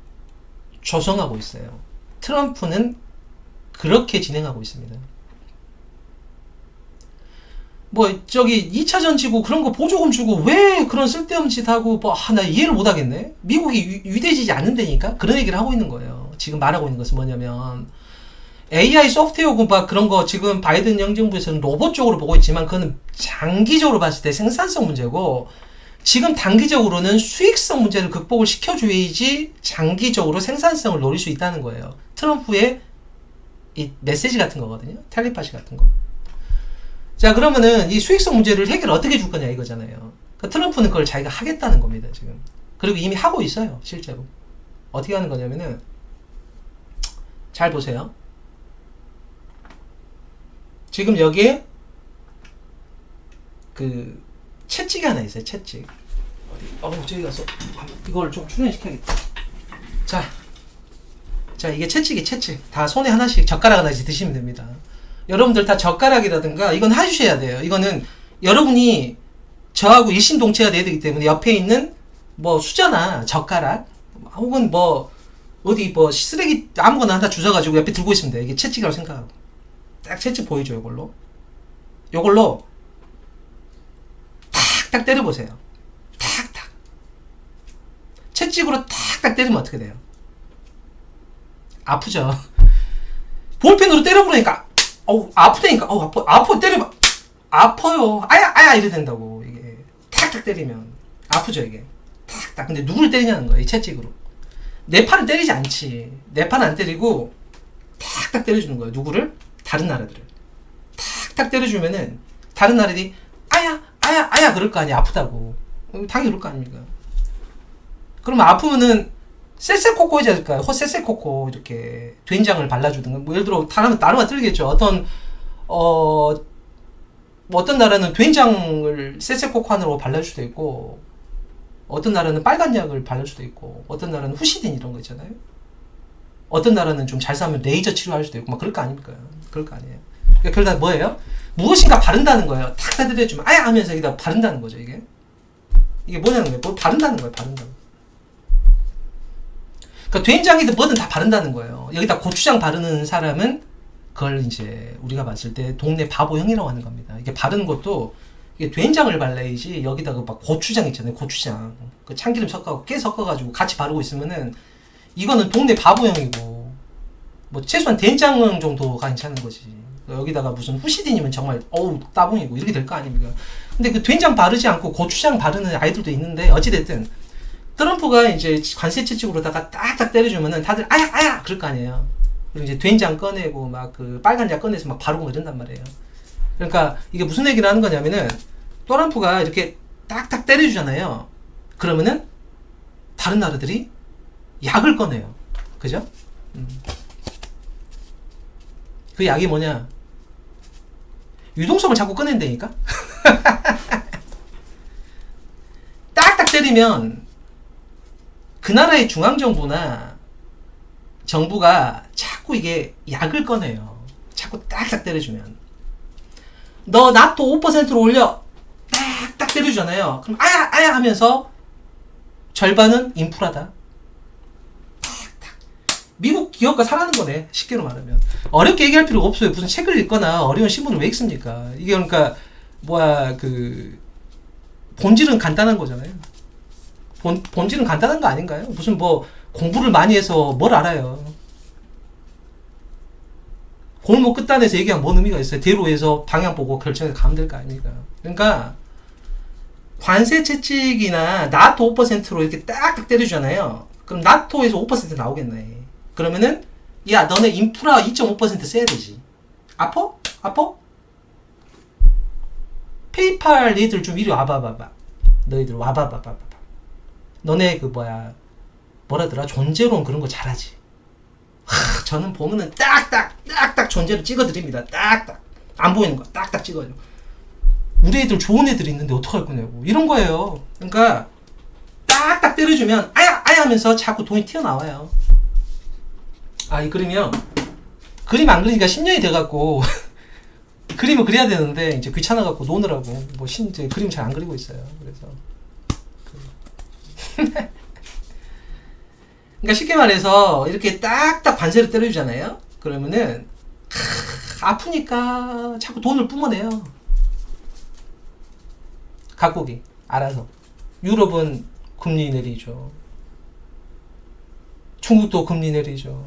Speaker 1: 조성하고 있어요. 트럼프는 그렇게 진행하고 있습니다. 2차 전지고 그런 거 보조금 주고 왜 그런 쓸데없는 짓 하고 나 이해를 못 하겠네. 미국이 위대해지지 않는다니까? 그런 얘기를 하고 있는 거예요. 지금 말하고 있는 것은 뭐냐면 AI 소프트웨어 공부 그런 거 지금 바이든 행정부에서는 로봇 쪽으로 보고 있지만 그거는 장기적으로 봤을 때 생산성 문제고 지금 단기적으로는 수익성 문제를 극복을 시켜줘야지 장기적으로 생산성을 노릴 수 있다는 거예요. 트럼프의 이 메시지 같은 거거든요. 텔레파시 같은 거. 자, 그러면은 이 수익성 문제를 해결 어떻게 줄 거냐 이거잖아요. 그러니까 트럼프는 그걸 자기가 하겠다는 겁니다, 지금. 그리고 이미 하고 있어요, 실제로. 어떻게 하는 거냐면은 잘 보세요. 지금 여기에 채찍이 하나 있어요, 채찍. 저기 가서 이걸 좀 출연시켜야겠다. 자, 이게 채찍이 채찍. 다 손에 하나씩 젓가락 하나씩 드시면 됩니다. 여러분들 다 젓가락이라든가 이건 해주셔야 돼요. 이거는 여러분이 저하고 일심동체가 돼야 되기 때문에 옆에 있는 수저나 젓가락 혹은 쓰레기 아무거나 하나 주워가지고 옆에 들고 있으면 돼요. 이게 채찍이라고 생각하고 딱 채찍 보이죠? 요걸로 탁탁 때려보세요. 탁탁 채찍으로 탁탁 때리면 어떻게 돼요? 아프죠? 볼펜으로 때려보니까 아프다니까. 아파 때려봐. 아파요. 아야 이래 된다고. 이게 탁탁 때리면 아프죠 이게. 탁탁. 근데 누굴 때리냐는 거예요. 이 채찍으로. 내 팔을 때리지 않지. 내 팔은 안 때리고 탁탁 때려주는 거예요. 누구를? 다른 나라들을. 탁탁 때려주면은 다른 나라들이 아야 아야 아야 그럴 거 아니야. 아프다고. 당연히 그럴 거 아닙니까? 그러면 아프면은 쎄쎄코코 해야 될까요? 호쎄쎄코코 이렇게 된장을 발라주든가 뭐 예를 들어 나라마다 틀리겠죠. 어떤 나라는 된장을 쎄쎄코코 하느라고 발라줄 수도 있고 어떤 나라는 빨간 약을 바를 수도 있고 어떤 나라는 후시딘 이런 거 있잖아요. 어떤 나라는 좀 잘 싸면 레이저 치료할 수도 있고 막 그럴 거 아닙니까? 그럴 거 아니에요. 그러니까 그러다 뭐예요? 무엇인가 바른다는 거예요. 탁 사드려주면 아야 하면서 여기다 바른다는 거죠. 이게 뭐냐는 거예요. 뭐 바른다는 거예요. 바른다는 거. 그러니까 된장이든 뭐든 다 바른다는 거예요. 여기다 고추장 바르는 사람은 그걸 이제 우리가 봤을 때 동네 바보형이라고 하는 겁니다. 이게 바르는 것도 이게 된장을 발라야지 여기다가 막 고추장 있잖아요. 고추장 그 참기름 섞어가지고 깨 섞어가지고 같이 바르고 있으면은 이거는 동네 바보형이고 뭐 최소한 된장 정도가 괜찮은 거지. 여기다가 무슨 후시딘이면 정말 어우 따봉이고 이렇게 될 거 아닙니까? 근데 그 된장 바르지 않고 고추장 바르는 아이들도 있는데 어찌됐든 트럼프가 이제 관세 채찍으로다가 딱딱 때려주면은 다들 아야 아야 그럴 거 아니에요. 그리고 이제 된장 꺼내고 막 그 빨간 약 꺼내서 막 바르고 이런단 말이에요. 그러니까 이게 무슨 얘기를 하는 거냐면은 트럼프가 이렇게 딱딱 때려주잖아요. 그러면은 다른 나라들이 약을 꺼내요. 그죠? 그 약이 뭐냐? 유동성을 자꾸 꺼낸다니까? 딱딱 때리면 그 나라의 중앙정부나 정부가 자꾸 이게 약을 꺼내요. 자꾸 딱딱 때려주면. 너 나토 5%로 올려! 딱딱 때려주잖아요. 그럼 아야 아야 하면서 절반은 인프라다. 미국 기업가 사라는 거네. 쉽게로 말하면. 어렵게 얘기할 필요가 없어요. 무슨 책을 읽거나 어려운 신문을 왜 읽습니까? 이게 그러니까 본질은 간단한 거잖아요. 본질은 간단한 거 아닌가요? 무슨 뭐 공부를 많이 해서 뭘 알아요. 골목 끝단에서 얘기하면 뭔 의미가 있어요. 대로에서 방향 보고 결정해서 가면 될 거 아닙니까? 그러니까 관세 채찍이나 나토 5%로 이렇게 딱딱 때려주잖아요. 그럼 나토에서 5% 나오겠네. 그러면은 야 너네 인프라 2.5% 써야 되지. 아퍼? 페이팔 얘들 좀 이리 와봐봐봐. 너희들 와봐봐봐. 너네 뭐라더라 존재론 그런 거 잘하지. 저는 보면은 딱딱 존재를 찍어드립니다. 딱딱 안 보이는 거 딱딱 찍어요. 우리 애들 좋은 애들이 있는데 어떡할 거냐고 이런 거예요. 그러니까 딱딱 때려주면 아야 하면서 자꾸 돈이 튀어나와요. 이 그림이요. 그림 안 그리니까 10년이 돼갖고 그림을 그려야 되는데 이제 귀찮아갖고 노느라고 이제 그림 잘 안 그리고 있어요. 그래서 그러니까 쉽게 말해서 이렇게 딱딱 관세를 때려주잖아요. 그러면은 아프니까 자꾸 돈을 뿜어내요. 각국이 알아서. 유럽은 금리 내리죠. 중국도 금리 내리죠.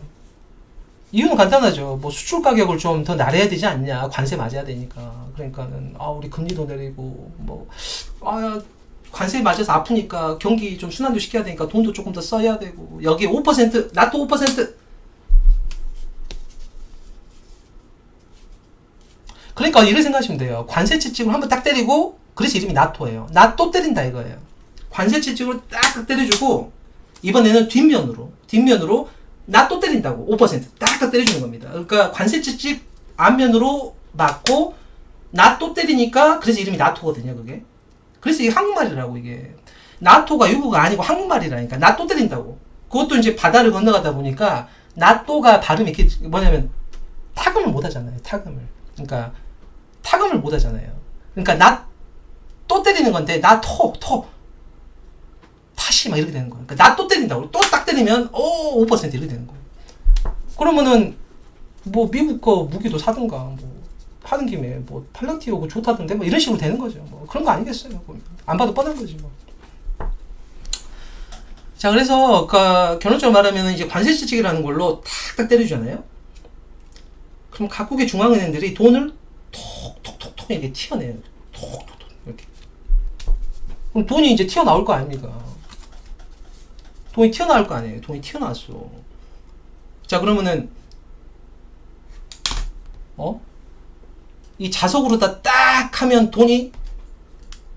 Speaker 1: 이유는 간단하죠. 뭐 수출 가격을 좀 더 나래야 되지 않냐. 관세 맞아야 되니까. 그러니까는 우리 금리도 내리고 관세에 맞아서 아프니까 경기 좀 순환도 시켜야 되니까 돈도 조금 더 써야 되고 여기 5% 나토 5% 그러니까 이렇게 생각하시면 돼요. 관세 채찍으로 한번 딱 때리고 그래서 이름이 나토예요. 나토 때린다 이거예요. 관세 채찍으로 딱 때려주고 이번에는 뒷면으로 나토 때린다고 5% 딱딱 때려주는 겁니다. 그러니까 관세 채찍 앞면으로 맞고 나토 때리니까 그래서 이름이 나토거든요. 그게 그래서 이게 한국말이라고. 이게 나토가 유구가 아니고 한국말이라니까. 나토 때린다고. 그것도 이제 바다를 건너가다 보니까 나토가 발음이 이렇게 뭐냐면 타금을 못 하잖아요. 그러니까 타금을 못 하잖아요. 그러니까 나토 때리는 건데 타시 막 이렇게 되는 거예요. 그러니까 나토 때린다고. 또 딱 때리면 5% 이렇게 되는 거예요. 그러면은 뭐 미국 거 무기도 사든가 하는 김에 팔랑티오 그 좋다던데 이런 식으로 되는 거죠. 그런 거 아니겠어요. 안 봐도 뻔한 거지 자, 그래서 결론적으로 말하면 이제 관세 채찍이라는 걸로 탁탁 때려주잖아요. 그럼 각국의 중앙은행들이 돈을 톡톡톡톡 이렇게 튀어내요. 톡톡톡 이렇게. 그럼 돈이 이제 튀어나올 거 아닙니까? 돈이 튀어나올 거 아니에요. 돈이 튀어나왔어. 자, 그러면은 이 자석으로 딱 하면 돈이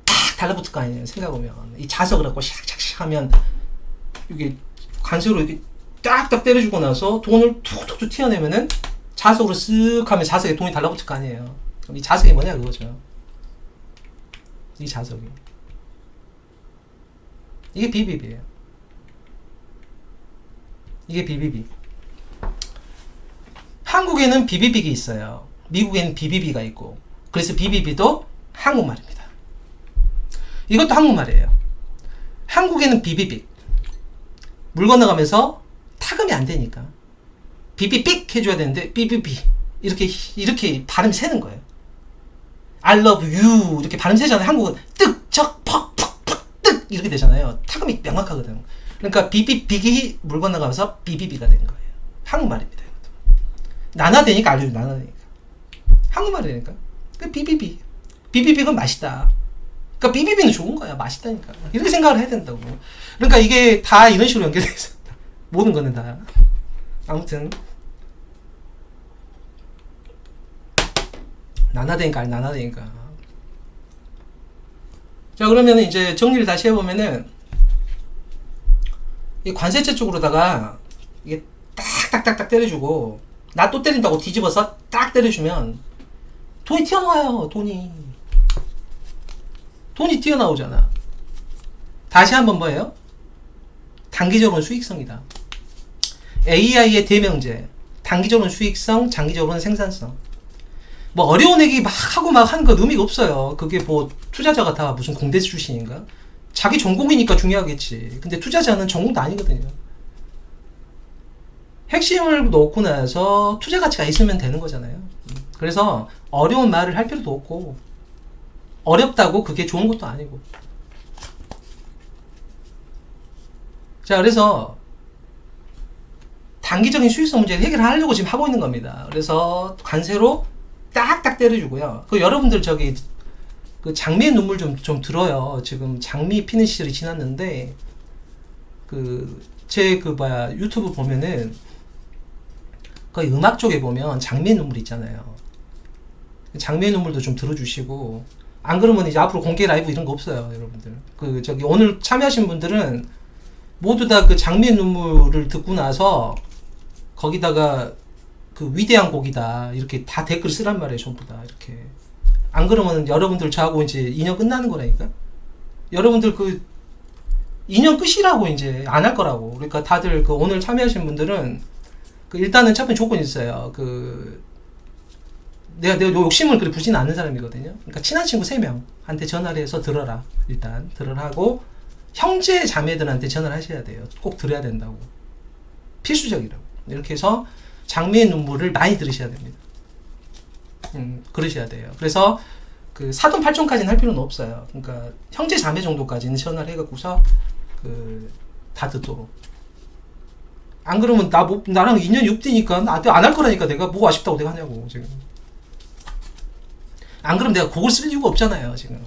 Speaker 1: 딱 달라붙을 거 아니에요. 생각해보면 이 자석을 갖고 샥샥샥 하면 이게 관세로 이렇게 딱딱 때려주고 나서 돈을 툭툭툭 튀어내면은 자석으로 쓱 하면 자석에 돈이 달라붙을 거 아니에요. 그럼 이 자석이 뭐냐 그거죠. 이 자석이 이게 BBB예요. 이게 BBB. 한국에는 BBB가 있어요. 미국에는 BBB가 있고. 그래서 BBB도 한국말입니다. 이것도 한국말이에요. 한국에는 BBB. 물 건너가면서 타금이 안 되니까 BB빅 해줘야 되는데 BBB 이렇게 발음이 새는 거예요. I love you 이렇게 발음 세잖아요. 한국은 뜩, 적, 퍽, 퍽, 퍽, 뜩 이렇게 되잖아요. 타금이 명확하거든. 그러니까 BB빅이 물 건너가면서 BBB가 된 거예요. 한국말입니다. 나나되니까 알려줘. 나나되니까 한국말이니까 BBB BB빅은 맛있다. 그러니까 BBB는 좋은 거야. 맛있다니까. 이렇게 생각을 해야 된다고. 그러니까 이게 다 이런 식으로 연결돼 있어. 모든 거는 다. 아무튼 나나되니까 나나되니까. 자, 그러면 이제 정리를 다시 해보면은 이 관세체 쪽으로다가 이게 딱딱딱딱 때려주고 나 또 때린다고 뒤집어서 딱 때려주면 돈이 튀어나와요. 돈이 튀어나오잖아. 다시 한번 뭐예요? 단기적으로는 수익성이다. AI의 대명제. 단기적으로는 수익성, 장기적으로는 생산성. 뭐 어려운 얘기 막 하고 막 하는 건 의미가 없어요. 그게 뭐 투자자가 다 무슨 공대 출신인가? 자기 전공이니까 중요하겠지. 근데 투자자는 전공도 아니거든요. 핵심을 놓고 나서 투자 가치가 있으면 되는 거잖아요. 그래서 어려운 말을 할 필요도 없고 어렵다고 그게 좋은 것도 아니고. 자, 그래서 단기적인 수익성 문제를 해결하려고 지금 하고 있는 겁니다. 그래서 관세로 딱딱 때려주고요. 그 여러분들 저기 그 장미의 눈물 좀 들어요. 지금 장미 피는 시절이 지났는데 제 유튜브 보면은 거의 음악 쪽에 보면 장미의 눈물 있잖아요. 장미의 눈물도 좀 들어주시고, 안 그러면 이제 앞으로 공개 라이브 이런 거 없어요, 여러분들. 저기 오늘 참여하신 분들은 모두 다 그 장미의 눈물을 듣고 나서 거기다가 그 위대한 곡이다 이렇게 다 댓글 쓰란 말이에요. 전부 다 이렇게. 안 그러면 여러분들 저하고 이제 인연 끝나는 거라니까. 여러분들 그 인연 끝이라고 이제 안 할 거라고. 그러니까 다들 그 오늘 참여하신 분들은 그 일단은 첫 번째 조건이 있어요. 내가 욕심을 그리 부지는 않는 사람이거든요. 그러니까 친한 친구 3명한테 전화를 해서 들어라. 일단 들으라고 형제 자매들한테 전화를 하셔야 돼요. 꼭 들어야 된다고. 필수적이라고. 이렇게 해서 장미의 눈물을 많이 들으셔야 됩니다. 그러셔야 돼요. 그래서 그 사돈 팔촌까지는 할 필요는 없어요. 그러니까 형제 자매 정도까지는 전화를 해갖고서 다 듣도록. 안 그러면 나랑 인연이 없으니까 나한테 안 할 거라니까. 내가 뭐가 아쉽다고 내가 하냐고 지금. 안 그러면 내가 곡을 쓸 이유가 없잖아요 지금.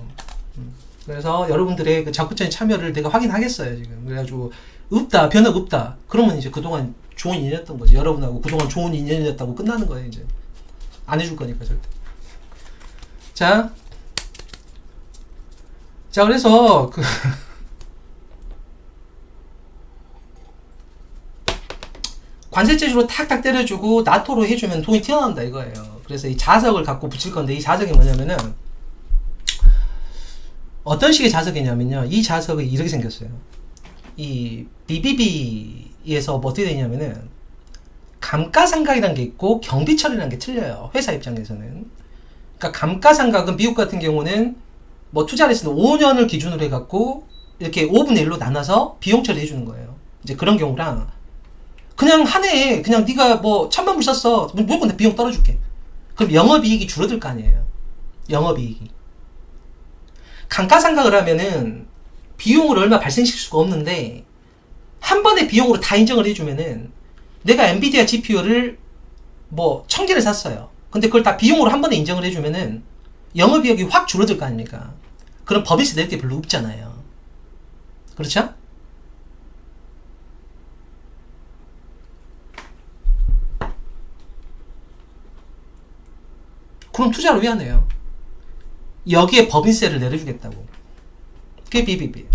Speaker 1: 그래서 여러분들의 그 적극적인 참여를 내가 확인하겠어요 지금. 그래가지고 없다, 변화가 없다, 그러면 이제 그동안 좋은 인연이었던 거지. 여러분하고 그동안 좋은 인연이었다고 끝나는 거예요. 이제 안 해줄 거니까 절대. 자 그래서 관세제주로 탁탁 때려주고 나토로 해주면 돈이 튀어나온다 이거예요. 그래서 이 자석을 갖고 붙일 건데, 이 자석이 뭐냐면은 어떤 식의 자석이냐면요, 이 자석이 이렇게 생겼어요. 이 BBB에서 뭐 어떻게 되냐면은 감가상각이라는 게 있고 경비처리라는 게 틀려요. 회사 입장에서는. 그러니까 감가상각은 미국 같은 경우는 뭐 투자를 했을 때 5년을 기준으로 해갖고 이렇게 5분의 1로 나눠서 비용 처리 해주는 거예요. 이제 그런 경우랑 그냥 한 해에 그냥 네가 뭐 1,000만 불 썼어, 무조건 내 비용 떨어줄게. 그럼 영업이익이 줄어들 거 아니에요. 영업이익이. 감가상각을 하면은 비용을 얼마 발생시킬 수가 없는데 한 번에 비용으로 다 인정을 해주면은, 내가 엔비디아 GPU를 뭐 1,000개를 샀어요. 근데 그걸 다 비용으로 한 번에 인정을 해주면은 영업이익이 확 줄어들 거 아닙니까? 그럼 법인세 낼 게 별로 없잖아요. 그렇죠? 그럼 투자를 왜 안 해요? 여기에 법인세를 내려주겠다고. 그게 BBB.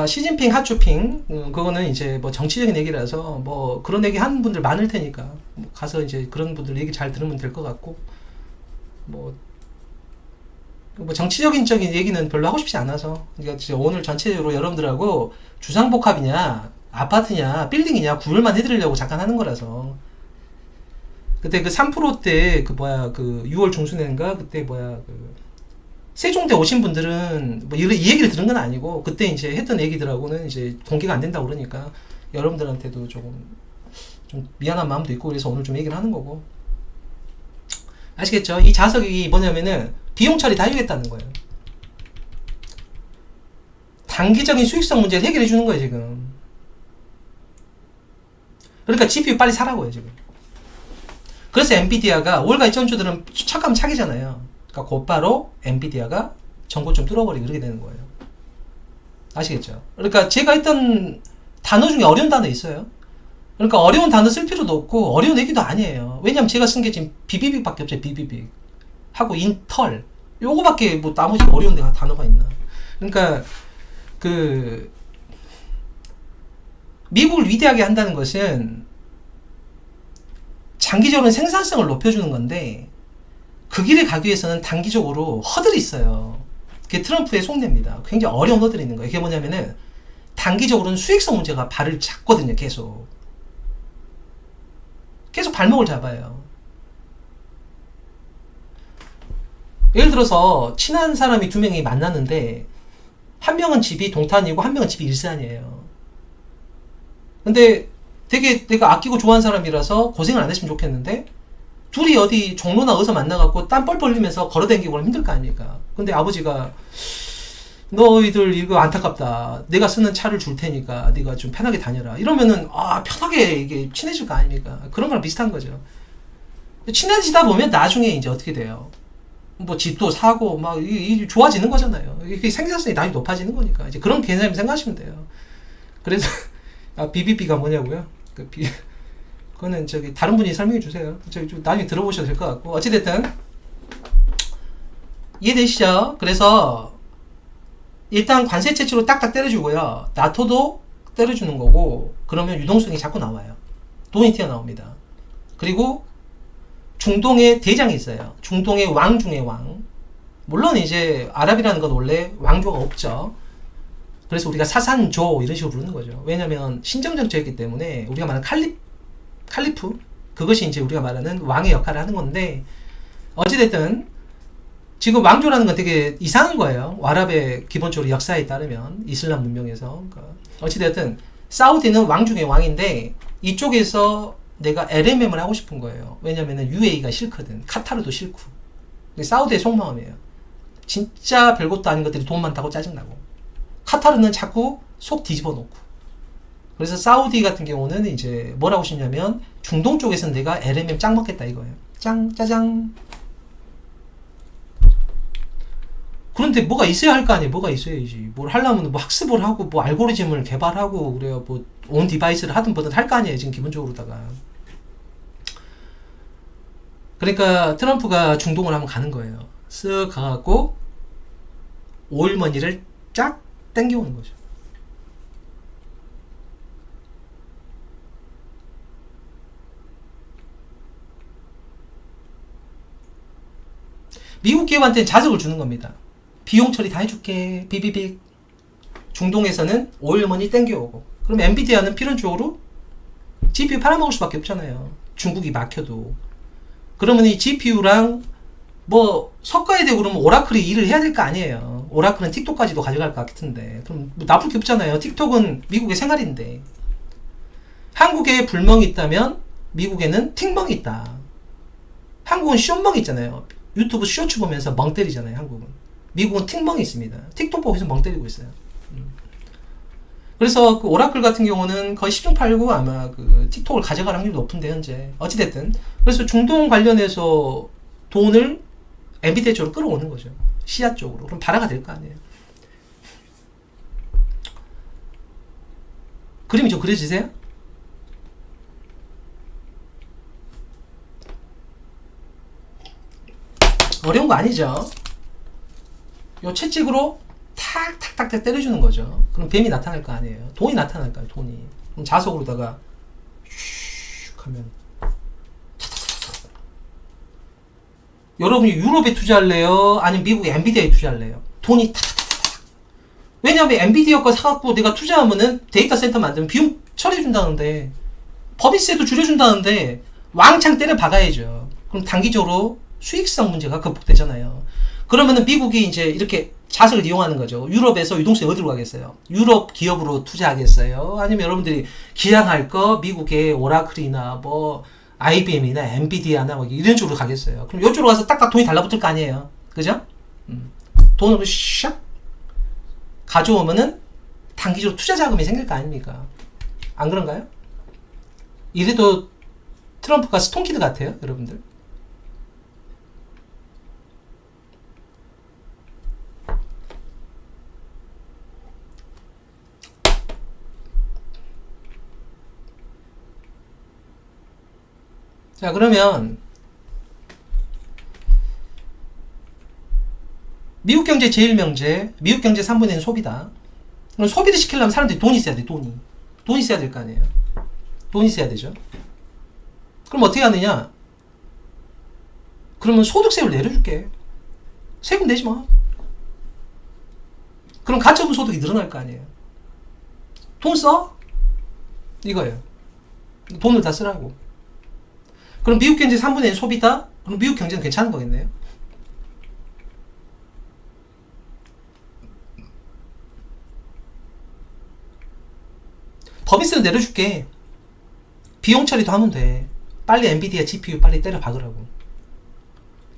Speaker 1: 시진핑 핫쇼핑, 그거는 이제 뭐 정치적인 얘기라서 뭐 그런 얘기 하는 분들 많을 테니까 뭐 가서 이제 그런 분들 얘기 잘 들으면 될 것 같고, 뭐 정치적인 얘기는 별로 하고 싶지 않아서, 그러니까 오늘 전체적으로 여러분들하고 주상복합이냐 아파트냐 빌딩이냐 구별만 해드리려고 잠깐 하는 거라서. 그때 그 3%때 그 6월 중순인가 그때 세종대 오신 분들은 뭐 이 얘기를 들은 건 아니고, 그때 이제 했던 얘기들하고는 이제 공개가 안 된다고 그러니까 여러분들한테도 좀 미안한 마음도 있고, 그래서 오늘 좀 얘기를 하는 거고. 아시겠죠? 이 자석이 뭐냐면은 비용 처리 다 해주겠다는 거예요. 단기적인 수익성 문제를 해결해 주는 거예요, 지금. 그러니까 GPU 빨리 사라고요, 지금. 그래서 엔비디아가 월가 전주들은 착하면 차기잖아요. 그러니까 곧바로 엔비디아가 전고점 뚫어버리고 그렇게 되는 거예요. 아시겠죠? 그러니까 제가 했던 단어 중에 어려운 단어 있어요. 그러니까 어려운 단어 쓸 필요도 없고 어려운 얘기도 아니에요. 왜냐면 제가 쓴 게 지금 비비빅밖에 없어요. 비비빅 하고 인털 요거밖에 뭐 나머지 어려운 단어가 있나. 그러니까 그 미국을 위대하게 한다는 것은 장기적으로는 생산성을 높여주는 건데, 그 길에 가기 위해서는 단기적으로 허들이 있어요. 그게 트럼프의 속내입니다. 굉장히 어려운 허들이 있는 거예요. 그게 뭐냐면은 단기적으로는 수익성 문제가 발을 잡거든요. 계속 발목을 잡아요. 예를 들어서 친한 사람이 두 명이 만났는데 한 명은 집이 동탄이고 한 명은 집이 일산이에요. 근데 되게 내가 아끼고 좋아하는 사람이라서 고생을 안 했으면 좋겠는데, 둘이 어디 종로나 어디서 만나갖고 땀 뻘뻘 흘리면서 걸어다니기고 그러면 힘들 거 아닙니까? 근데 아버지가 너희들 이거 안타깝다, 내가 쓰는 차를 줄 테니까 네가 좀 편하게 다녀라 이러면은 편하게 이게 친해질 거 아닙니까? 그런 거랑 비슷한 거죠. 친해지다 보면 나중에 이제 어떻게 돼요? 뭐 집도 사고 막 좋아지는 거잖아요. 이게 생산성이 나중에 높아지는 거니까 이제 그런 개념 생각하시면 돼요. 그래서 BBB가 뭐냐고요? 그거는 다른 분이 설명해 주세요. 좀 나중에 들어보셔도 될 것 같고. 어찌됐든 이해되시죠? 그래서 일단 관세 채취로 딱딱 때려주고요. 나토도 때려주는 거고, 그러면 유동성이 자꾸 나와요. 돈이 튀어나옵니다. 그리고 중동에 대장이 있어요. 중동의 왕 중의 왕. 물론 이제 아랍이라는 건 원래 왕조가 없죠. 그래서 우리가 사산조 이런 식으로 부르는 거죠. 왜냐면 신정정체였기 때문에 우리가 말하는 칼리프, 그것이 이제 우리가 말하는 왕의 역할을 하는 건데, 어찌됐든 지금 왕조라는 건 되게 이상한 거예요. 아랍의 기본적으로 역사에 따르면 이슬람 문명에서. 그러니까 어찌됐든 사우디는 왕 중의 왕인데 이쪽에서 내가 LMM을 하고 싶은 거예요. 왜냐면은 UAE가 싫거든. 카타르도 싫고. 사우디의 속마음이에요. 진짜 별것도 아닌 것들이 돈 많다고 짜증나고, 카타르는 자꾸 속 뒤집어 놓고. 그래서 사우디 같은 경우는 이제 뭐라고 싶냐면 중동 쪽에서는 내가 LMM 짱 먹겠다 이거예요. 짱 짜장. 그런데 뭐가 있어야 할 거 아니에요. 뭐가 있어야지. 뭘 하려면 뭐 학습을 하고 뭐 알고리즘을 개발하고 그래요. 뭐 온 디바이스를 하든 뭐든 할 거 아니에요. 지금 기본적으로다가. 그러니까 트럼프가 중동을 한번 가는 거예요. 쓱 가갖고 오일머니를 쫙 땡겨오는 거죠. 미국 기업한테는 자석을 주는 겁니다. 비용 처리 다 해줄게. 비비빅. 중동에서는 오일머니 땡겨오고. 그럼 엔비디아는 필연적으로 GPU 팔아먹을 수밖에 없잖아요. 중국이 막혀도. 그러면 이 GPU랑 뭐 섞어야 되고 그러면 오라클이 일을 해야 될 거 아니에요. 오라클은 틱톡까지도 가져갈 것 같은데. 그럼 뭐 나쁠 게 없잖아요. 틱톡은 미국의 생활인데. 한국에 불멍이 있다면 미국에는 틱멍이 있다. 한국은 쇼멍이 있잖아요. 유튜브 쇼츠 보면서 멍 때리잖아요. 한국은. 미국은 틱멍이 있습니다. 틱톡 보고서 멍 때리고 있어요. 그래서 그 오라클 같은 경우는 거의 10중 8구 아마 그 틱톡을 가져갈 확률이 높은데 현재. 어찌됐든. 그래서 중동 관련해서 돈을 엔비디아 쪽으로 끌어오는 거죠. 시야 쪽으로. 그럼 발화가 될 거 아니에요. 그림이 좀 그려지세요? 어려운 거 아니죠? 요 채찍으로 탁탁탁탁 때려주는 거죠. 그럼 뱀이 나타날 거 아니에요. 돈이 나타날까요, 돈이. 그럼 자석으로다가 슉 하면 여러분이 유럽에 투자할래요? 아니면 미국 엔비디아에 투자할래요? 돈이 탁탁탁탁. 왜냐하면 엔비디아 거 사갖고 내가 투자하면은 데이터 센터 만들면 비용 처리해준다는데 법인세도 줄여준다는데 왕창 때려 박아야죠. 그럼 단기적으로 수익성 문제가 극복되잖아요. 그러면은 미국이 이제 이렇게 자석을 이용하는 거죠. 유럽에서 유동성이 어디로 가겠어요? 유럽 기업으로 투자하겠어요? 아니면 여러분들이 기량할 거 미국의 오라클이나 뭐 IBM이나 엔비디아나 뭐 이런 쪽으로 가겠어요. 그럼 이쪽으로 가서 딱딱 돈이 달라붙을 거 아니에요. 그죠? 돈으로 샥 가져오면은 단기적으로 투자 자금이 생길 거 아닙니까? 안 그런가요? 이래도 트럼프가 스톤키드 같아요, 여러분들. 자, 그러면 미국 경제 제1명제, 미국 경제 3분의 1은 소비다. 그럼 소비를 시키려면 사람들이 돈이 있어야 돼, 돈이. 돈이 있어야 될 거 아니에요. 돈이 있어야 되죠. 그럼 어떻게 하느냐? 그러면 소득세를 내려줄게. 세금 내지 마. 그럼 가처분 소득이 늘어날 거 아니에요. 돈 써? 이거예요. 돈을 다 쓰라고. 그럼 미국 경제 3분의 1 소비다? 그럼 미국 경제는 괜찮은 거겠네요. 법인세를 내려줄게. 비용 처리도 하면 돼. 빨리 엔비디아 GPU 빨리 때려 박으라고.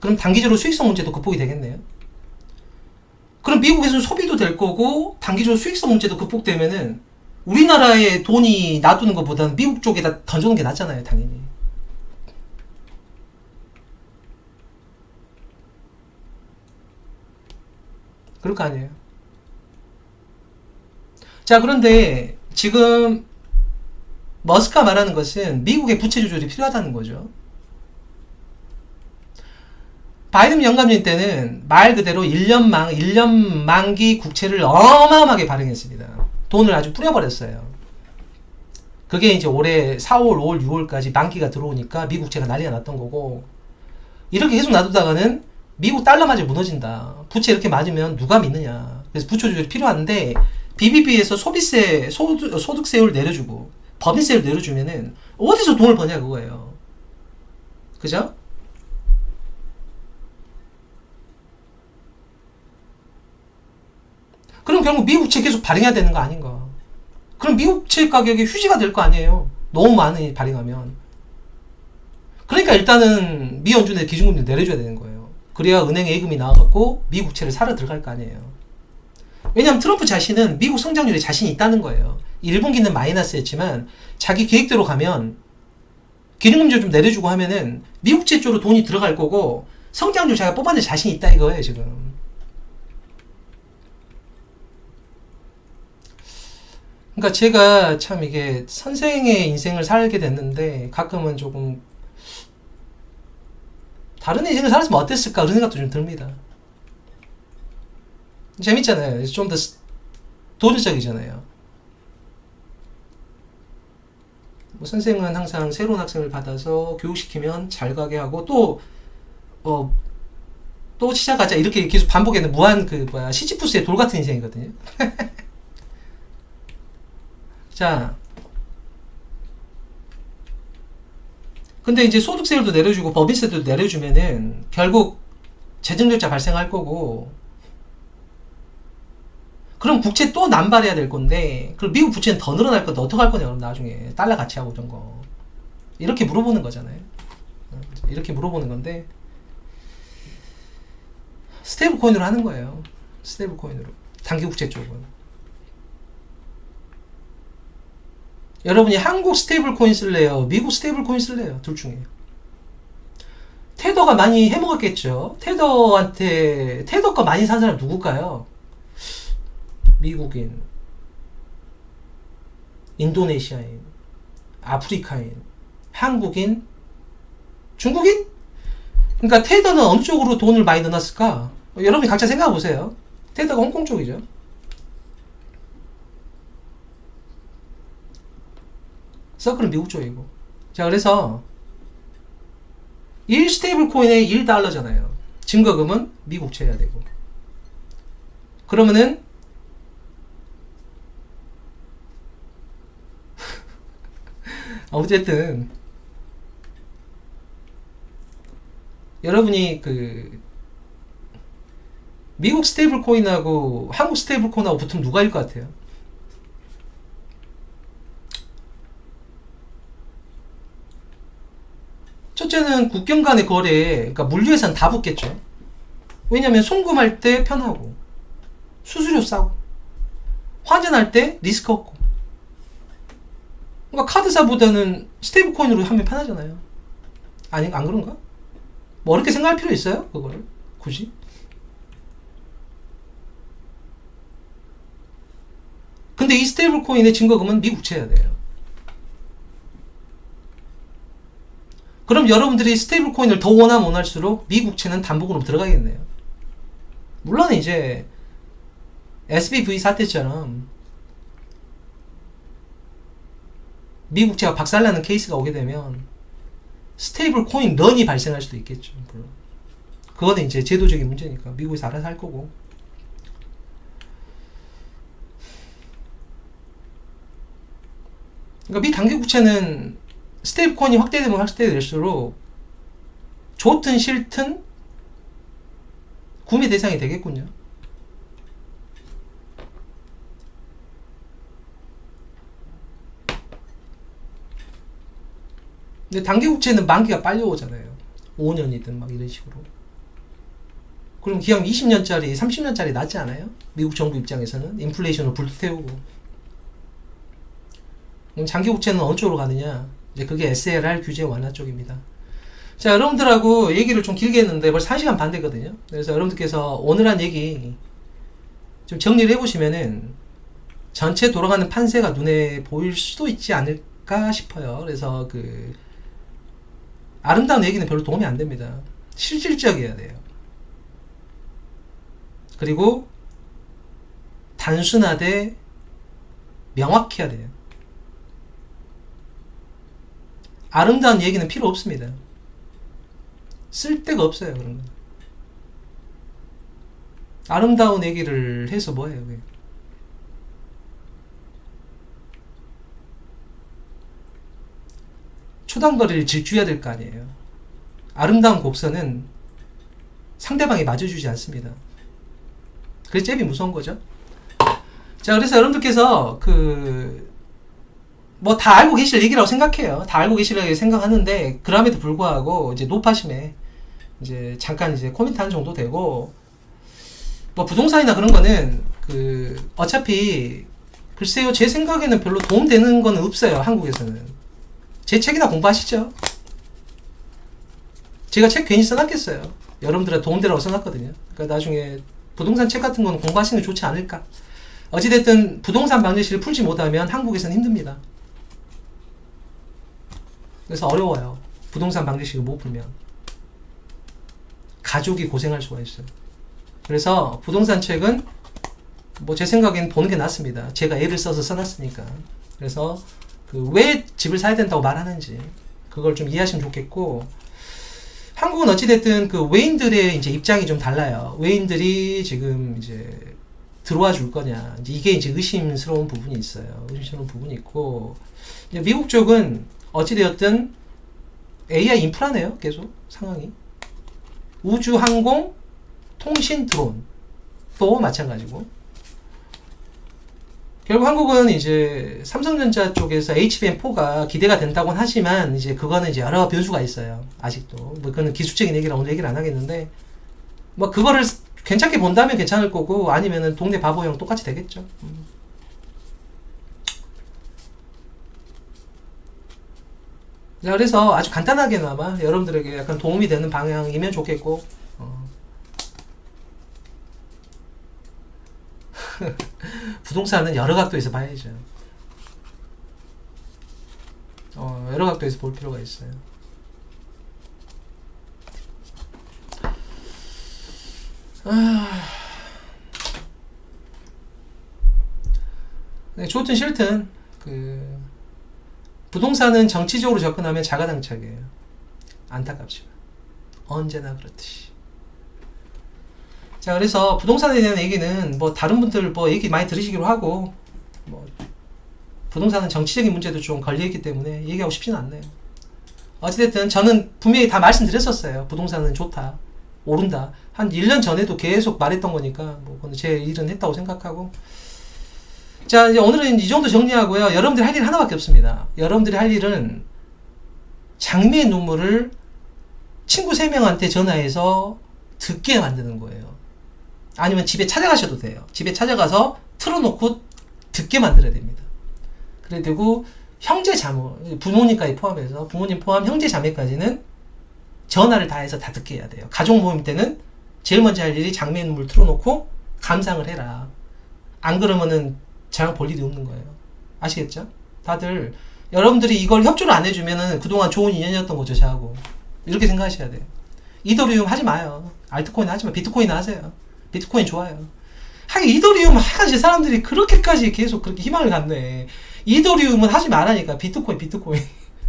Speaker 1: 그럼 단기적으로 수익성 문제도 극복이 되겠네요. 그럼 미국에서는 소비도 될 거고 단기적으로 수익성 문제도 극복되면은 우리나라에 돈이 놔두는 것보다는 미국 쪽에다 던져놓은 게 낫잖아요, 당연히. 그럴 거 아니에요. 자, 그런데 지금 머스크가 말하는 것은 미국의 부채 조절이 필요하다는 거죠. 바이든 영감님 때는 말 그대로 1년 만기 국채를 어마어마하게 발행했습니다. 돈을 아주 뿌려버렸어요. 그게 이제 올해 4월, 5월, 6월까지 만기가 들어오니까 미국채가 난리가 났던 거고, 이렇게 계속 놔두다가는 미국 달러 맞아 무너진다. 부채 이렇게 맞으면 누가 믿느냐. 그래서 부채 조절이 필요한데, BBB에서 소비세, 소득세율 내려주고 법인세를 내려주면은 어디서 돈을 버냐 그거예요. 그죠? 그럼 결국 미국채 계속 발행해야 되는 거 아닌가? 그럼 미국채 가격이 휴지가 될 거 아니에요. 너무 많이 발행하면. 그러니까 일단은 미연준의 기준금리 내려줘야 되는 거예요. 그래야 은행 예금이 나와갖고 미국채를 사러 들어갈 거 아니에요. 왜냐하면 트럼프 자신은 미국 성장률에 자신이 있다는 거예요. 1분기는 마이너스였지만 자기 계획대로 가면 기름금리 좀 내려주고 하면은 미국채 쪽으로 돈이 들어갈 거고 성장률 자기가 뽑아낼 자신이 있다 이거예요, 지금. 그러니까 제가 참 이게 선생의 인생을 살게 됐는데 가끔은 조금 다른 인생을 살았으면 어땠을까 그런 생각도 좀 듭니다. 재밌잖아요. 좀 더 도전적이잖아요. 뭐 선생은 항상 새로운 학생을 받아서 교육시키면 잘 가게 하고 또 시작하자 이렇게 계속 반복하는 무한 시지푸스의 돌 같은 인생이거든요. 자, 근데 이제 소득세율도 내려주고 법인세도 내려주면은 결국 재정적자 발생할 거고, 그럼 국채 또 남발해야 될 건데, 그럼 미국 부채는 더 늘어날 건데 어떡할 거냐 그럼 나중에 달러 같이 하고 이런 거 이렇게 물어보는 거잖아요. 이렇게 물어보는 건데 스테이블 코인으로 하는 거예요. 스테이블 코인으로 단기 국채 쪽은. 여러분이 한국 스테이블 코인 쓸래요? 미국 스테이블 코인 쓸래요? 둘 중에. 테더가 많이 해먹었겠죠. 테더 거 많이 산 사람 누굴까요? 미국인, 인도네시아인, 아프리카인, 한국인, 중국인? 그러니까 테더는 어느 쪽으로 돈을 많이 넣어놨을까? 여러분이 각자 생각해 보세요. 테더가 홍콩 쪽이죠. 서클은 미국 쪽이고. 자, 그래서 1 스테이블 코인에 1달러잖아요. 증거금은 미국채 해야 되고. 그러면은 어쨌든 여러분이 그 미국 스테이블 코인하고 한국 스테이블 코인하고 붙으면 누가 이길 것 같아요? 첫째는 국경 간의 거래에, 그러니까 물류에서는 다 붙겠죠. 왜냐면 송금할 때 편하고, 수수료 싸고, 환전할 때 리스크 없고. 그러니까 카드사보다는 스테이블 코인으로 하면 편하잖아요. 아니, 안 그런가? 뭐 어렵게 생각할 필요 있어요? 그거를 굳이? 근데 이 스테이블 코인의 증거금은 미국채 해야 돼요. 그럼 여러분들이 스테이블 코인을 더 원하면 원할수록 미국채는 단복으로 들어가겠네요. 물론 이제 SBV 사태처럼 미국채가 박살나는 케이스가 오게 되면 스테이블 코인 런이 발생할 수도 있겠죠. 물론. 그거는 이제 제도적인 문제니까 미국에서 알아서 할 거고. 그러니까 미 단기 국채는 스테이블 코인이 확대되면 확대될수록 좋든 싫든 구매 대상이 되겠군요. 근데 단기 국채는 만기가 빨리 오잖아요. 5년이든 막 이런 식으로. 그럼 기왕 20년짜리, 30년짜리 낫지 않아요? 미국 정부 입장에서는 인플레이션을 불태우고. 그럼 장기 국채는 어느 쪽으로 가느냐? 이제 그게 SLR 규제 완화 쪽입니다. 자, 여러분들하고 얘기를 좀 길게 했는데 벌써 1시간 반 되거든요. 그래서 여러분들께서 오늘 한 얘기 좀 정리를 해보시면은 전체 돌아가는 판세가 눈에 보일 수도 있지 않을까 싶어요. 그래서 그 아름다운 얘기는 별로 도움이 안 됩니다. 실질적이어야 돼요. 그리고 단순하되 명확해야 돼요. 아름다운 얘기는 필요 없습니다. 쓸데가 없어요. 그런 건. 아름다운 얘기를 해서 뭐예요? 초단거리를 질주해야 될 거 아니에요. 아름다운 곡선은 상대방이 맞아주지 않습니다. 그래서 잽이 무서운 거죠. 자, 그래서 여러분들께서 뭐 다 알고 계실 얘기라고 생각해요. 다 알고 계시라고 생각하는데 그럼에도 불구하고 이제 높아심에 이제 잠깐 이제 코멘트 하는 정도 되고, 뭐 부동산이나 그런 거는 어차피 글쎄요, 제 생각에는 별로 도움되는 거는 없어요. 한국에서는. 제 책이나 공부하시죠. 제가 책 괜히 써놨겠어요. 여러분들한테 도움되라고 써놨거든요. 그러니까 나중에 부동산 책 같은 건 공부하시는 게 좋지 않을까. 어찌됐든 부동산 방정식을 풀지 못하면 한국에서는 힘듭니다. 그래서 어려워요. 부동산 방정식을 못 풀면 가족이 고생할 수가 있어요. 그래서 부동산 책은 뭐 제 생각엔 보는 게 낫습니다. 제가 애를 써서 써놨으니까. 그래서 왜 집을 사야 된다고 말하는지 그걸 좀 이해하시면 좋겠고, 한국은 어찌됐든 외인들의 이제 입장이 좀 달라요. 외인들이 지금 이제 들어와 줄 거냐, 이게 이제 의심스러운 부분이 있어요. 의심스러운 부분이 있고, 이제 미국 쪽은 어찌되었든 AI 인프라네요. 계속 상황이 우주, 항공, 통신, 드론 또 마찬가지고, 결국 한국은 이제 삼성전자 쪽에서 HBM4가 기대가 된다고는 하지만 이제 그거는 이제 여러 변수가 있어요. 아직도. 뭐 그거는 기술적인 얘기라 오늘 얘기를 안 하겠는데, 뭐 그거를 괜찮게 본다면 괜찮을 거고, 아니면은 동네 바보형 똑같이 되겠죠. 자, 그래서 아주 간단하게나마 여러분들에게 약간 도움이 되는 방향이면 좋겠고, 부동산은 여러 각도에서 봐야죠. 여러 각도에서 볼 필요가 있어요. 좋든 싫든 그 부동산은 정치적으로 접근하면 자가당착이에요. 안타깝지만 언제나 그렇듯이. 자, 그래서 부동산에 대한 얘기는 뭐 다른 분들 뭐 얘기 많이 들으시기로 하고, 뭐 부동산은 정치적인 문제도 좀 걸려있기 때문에 얘기하고 싶지는 않네요. 어찌됐든 저는 분명히 다 말씀드렸었어요. 부동산은 좋다, 오른다. 한 1년 전에도 계속 말했던 거니까 뭐 그건 제 일은 했다고 생각하고. 자, 이제 오늘은 이 정도 정리하고요. 여러분들이 할 일 하나밖에 없습니다. 여러분들이 할 일은 장미의 눈물을 친구 3명한테 전화해서 듣게 만드는 거예요. 아니면 집에 찾아가셔도 돼요. 집에 찾아가서 틀어놓고 듣게 만들어야 됩니다. 그래야 되고, 형제 자매, 부모님까지 포함해서, 부모님 포함 형제 자매까지는 전화를 다 해서 다 듣게 해야 돼요. 가족 모임 때는 제일 먼저 할 일이 장미의 눈물 틀어놓고 감상을 해라. 안 그러면은 저랑 볼 일이 없는 거예요. 아시겠죠? 다들 여러분들이 이걸 협조를 안 해주면은 그동안 좋은 인연이었던 거죠, 저하고. 이렇게 생각하셔야 돼요. 이더리움 하지 마요. 알트코인 하지 마. 비트코인 하세요. 비트코인 좋아요. 하긴 이더리움 하지, 사람들이 그렇게까지 계속 그렇게 희망을 갖네. 이더리움은 하지 말라니까. 비트코인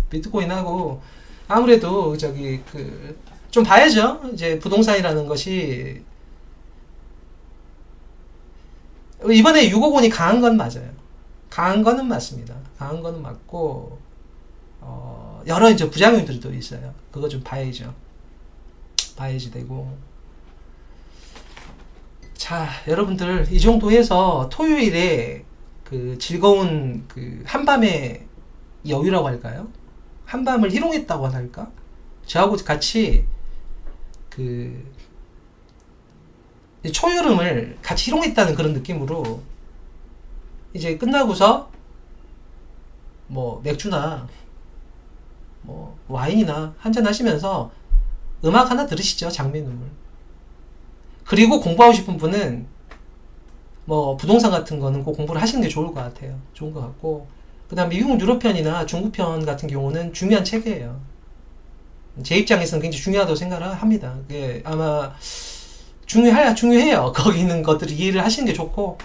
Speaker 1: 비트코인 하고. 아무래도 저기 좀 봐야죠. 이제 부동산이라는 것이 이번에 6억 원이 강한 건 맞아요. 강한 거는 맞습니다. 강한 거는 맞고, 여러 이제 부작용들도 있어요. 그거 좀 봐야죠. 봐야지 되고. 자, 여러분들 이 정도 해서 토요일에 그 즐거운 그 한밤의 여유라고 할까요? 한밤을 희롱했다고 할까? 저하고 같이 그 초여름을 같이 희롱했다는 그런 느낌으로 이제 끝나고서 뭐 맥주나 뭐 와인이나 한잔 하시면서 음악 하나 들으시죠. 장미의 눈물. 그리고 공부하고 싶은 분은 뭐 부동산 같은 거는 꼭 공부를 하시는 게 좋을 것 같아요. 좋은 것 같고, 그 다음 미국 유럽편이나 중국편 같은 경우는 중요한 책이에요. 제 입장에서는 굉장히 중요하다고 생각을 합니다. 그게 아마 중요해요. 거기 있는 것들을 이해를 하시는 게 좋고.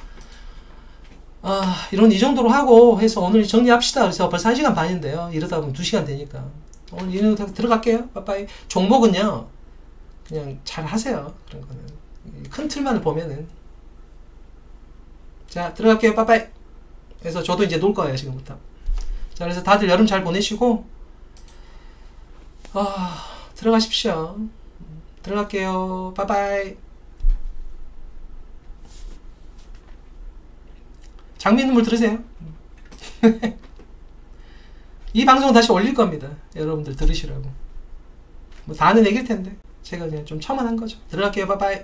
Speaker 1: 이 정도로 하고 해서 오늘 정리합시다. 그래서 벌써 1시간 반인데요. 이러다 보면 2시간 되니까. 오늘 이 정도 들어갈게요. 빠빠이. 종목은요, 그냥 잘 하세요. 그런 거는. 큰 틀만을 보면은. 자, 들어갈게요. 빠빠이. 그래서 저도 이제 놀 거예요, 지금부터. 자, 그래서 다들 여름 잘 보내시고, 들어가십시오. 들어갈게요. 빠빠이. 장미 눈물 들으세요. 이 방송 다시 올릴 겁니다. 여러분들 들으시라고. 뭐 다 아는 얘기일 텐데 제가 그냥 좀 첨언한 거죠. 들어갈게요. 빠빠이.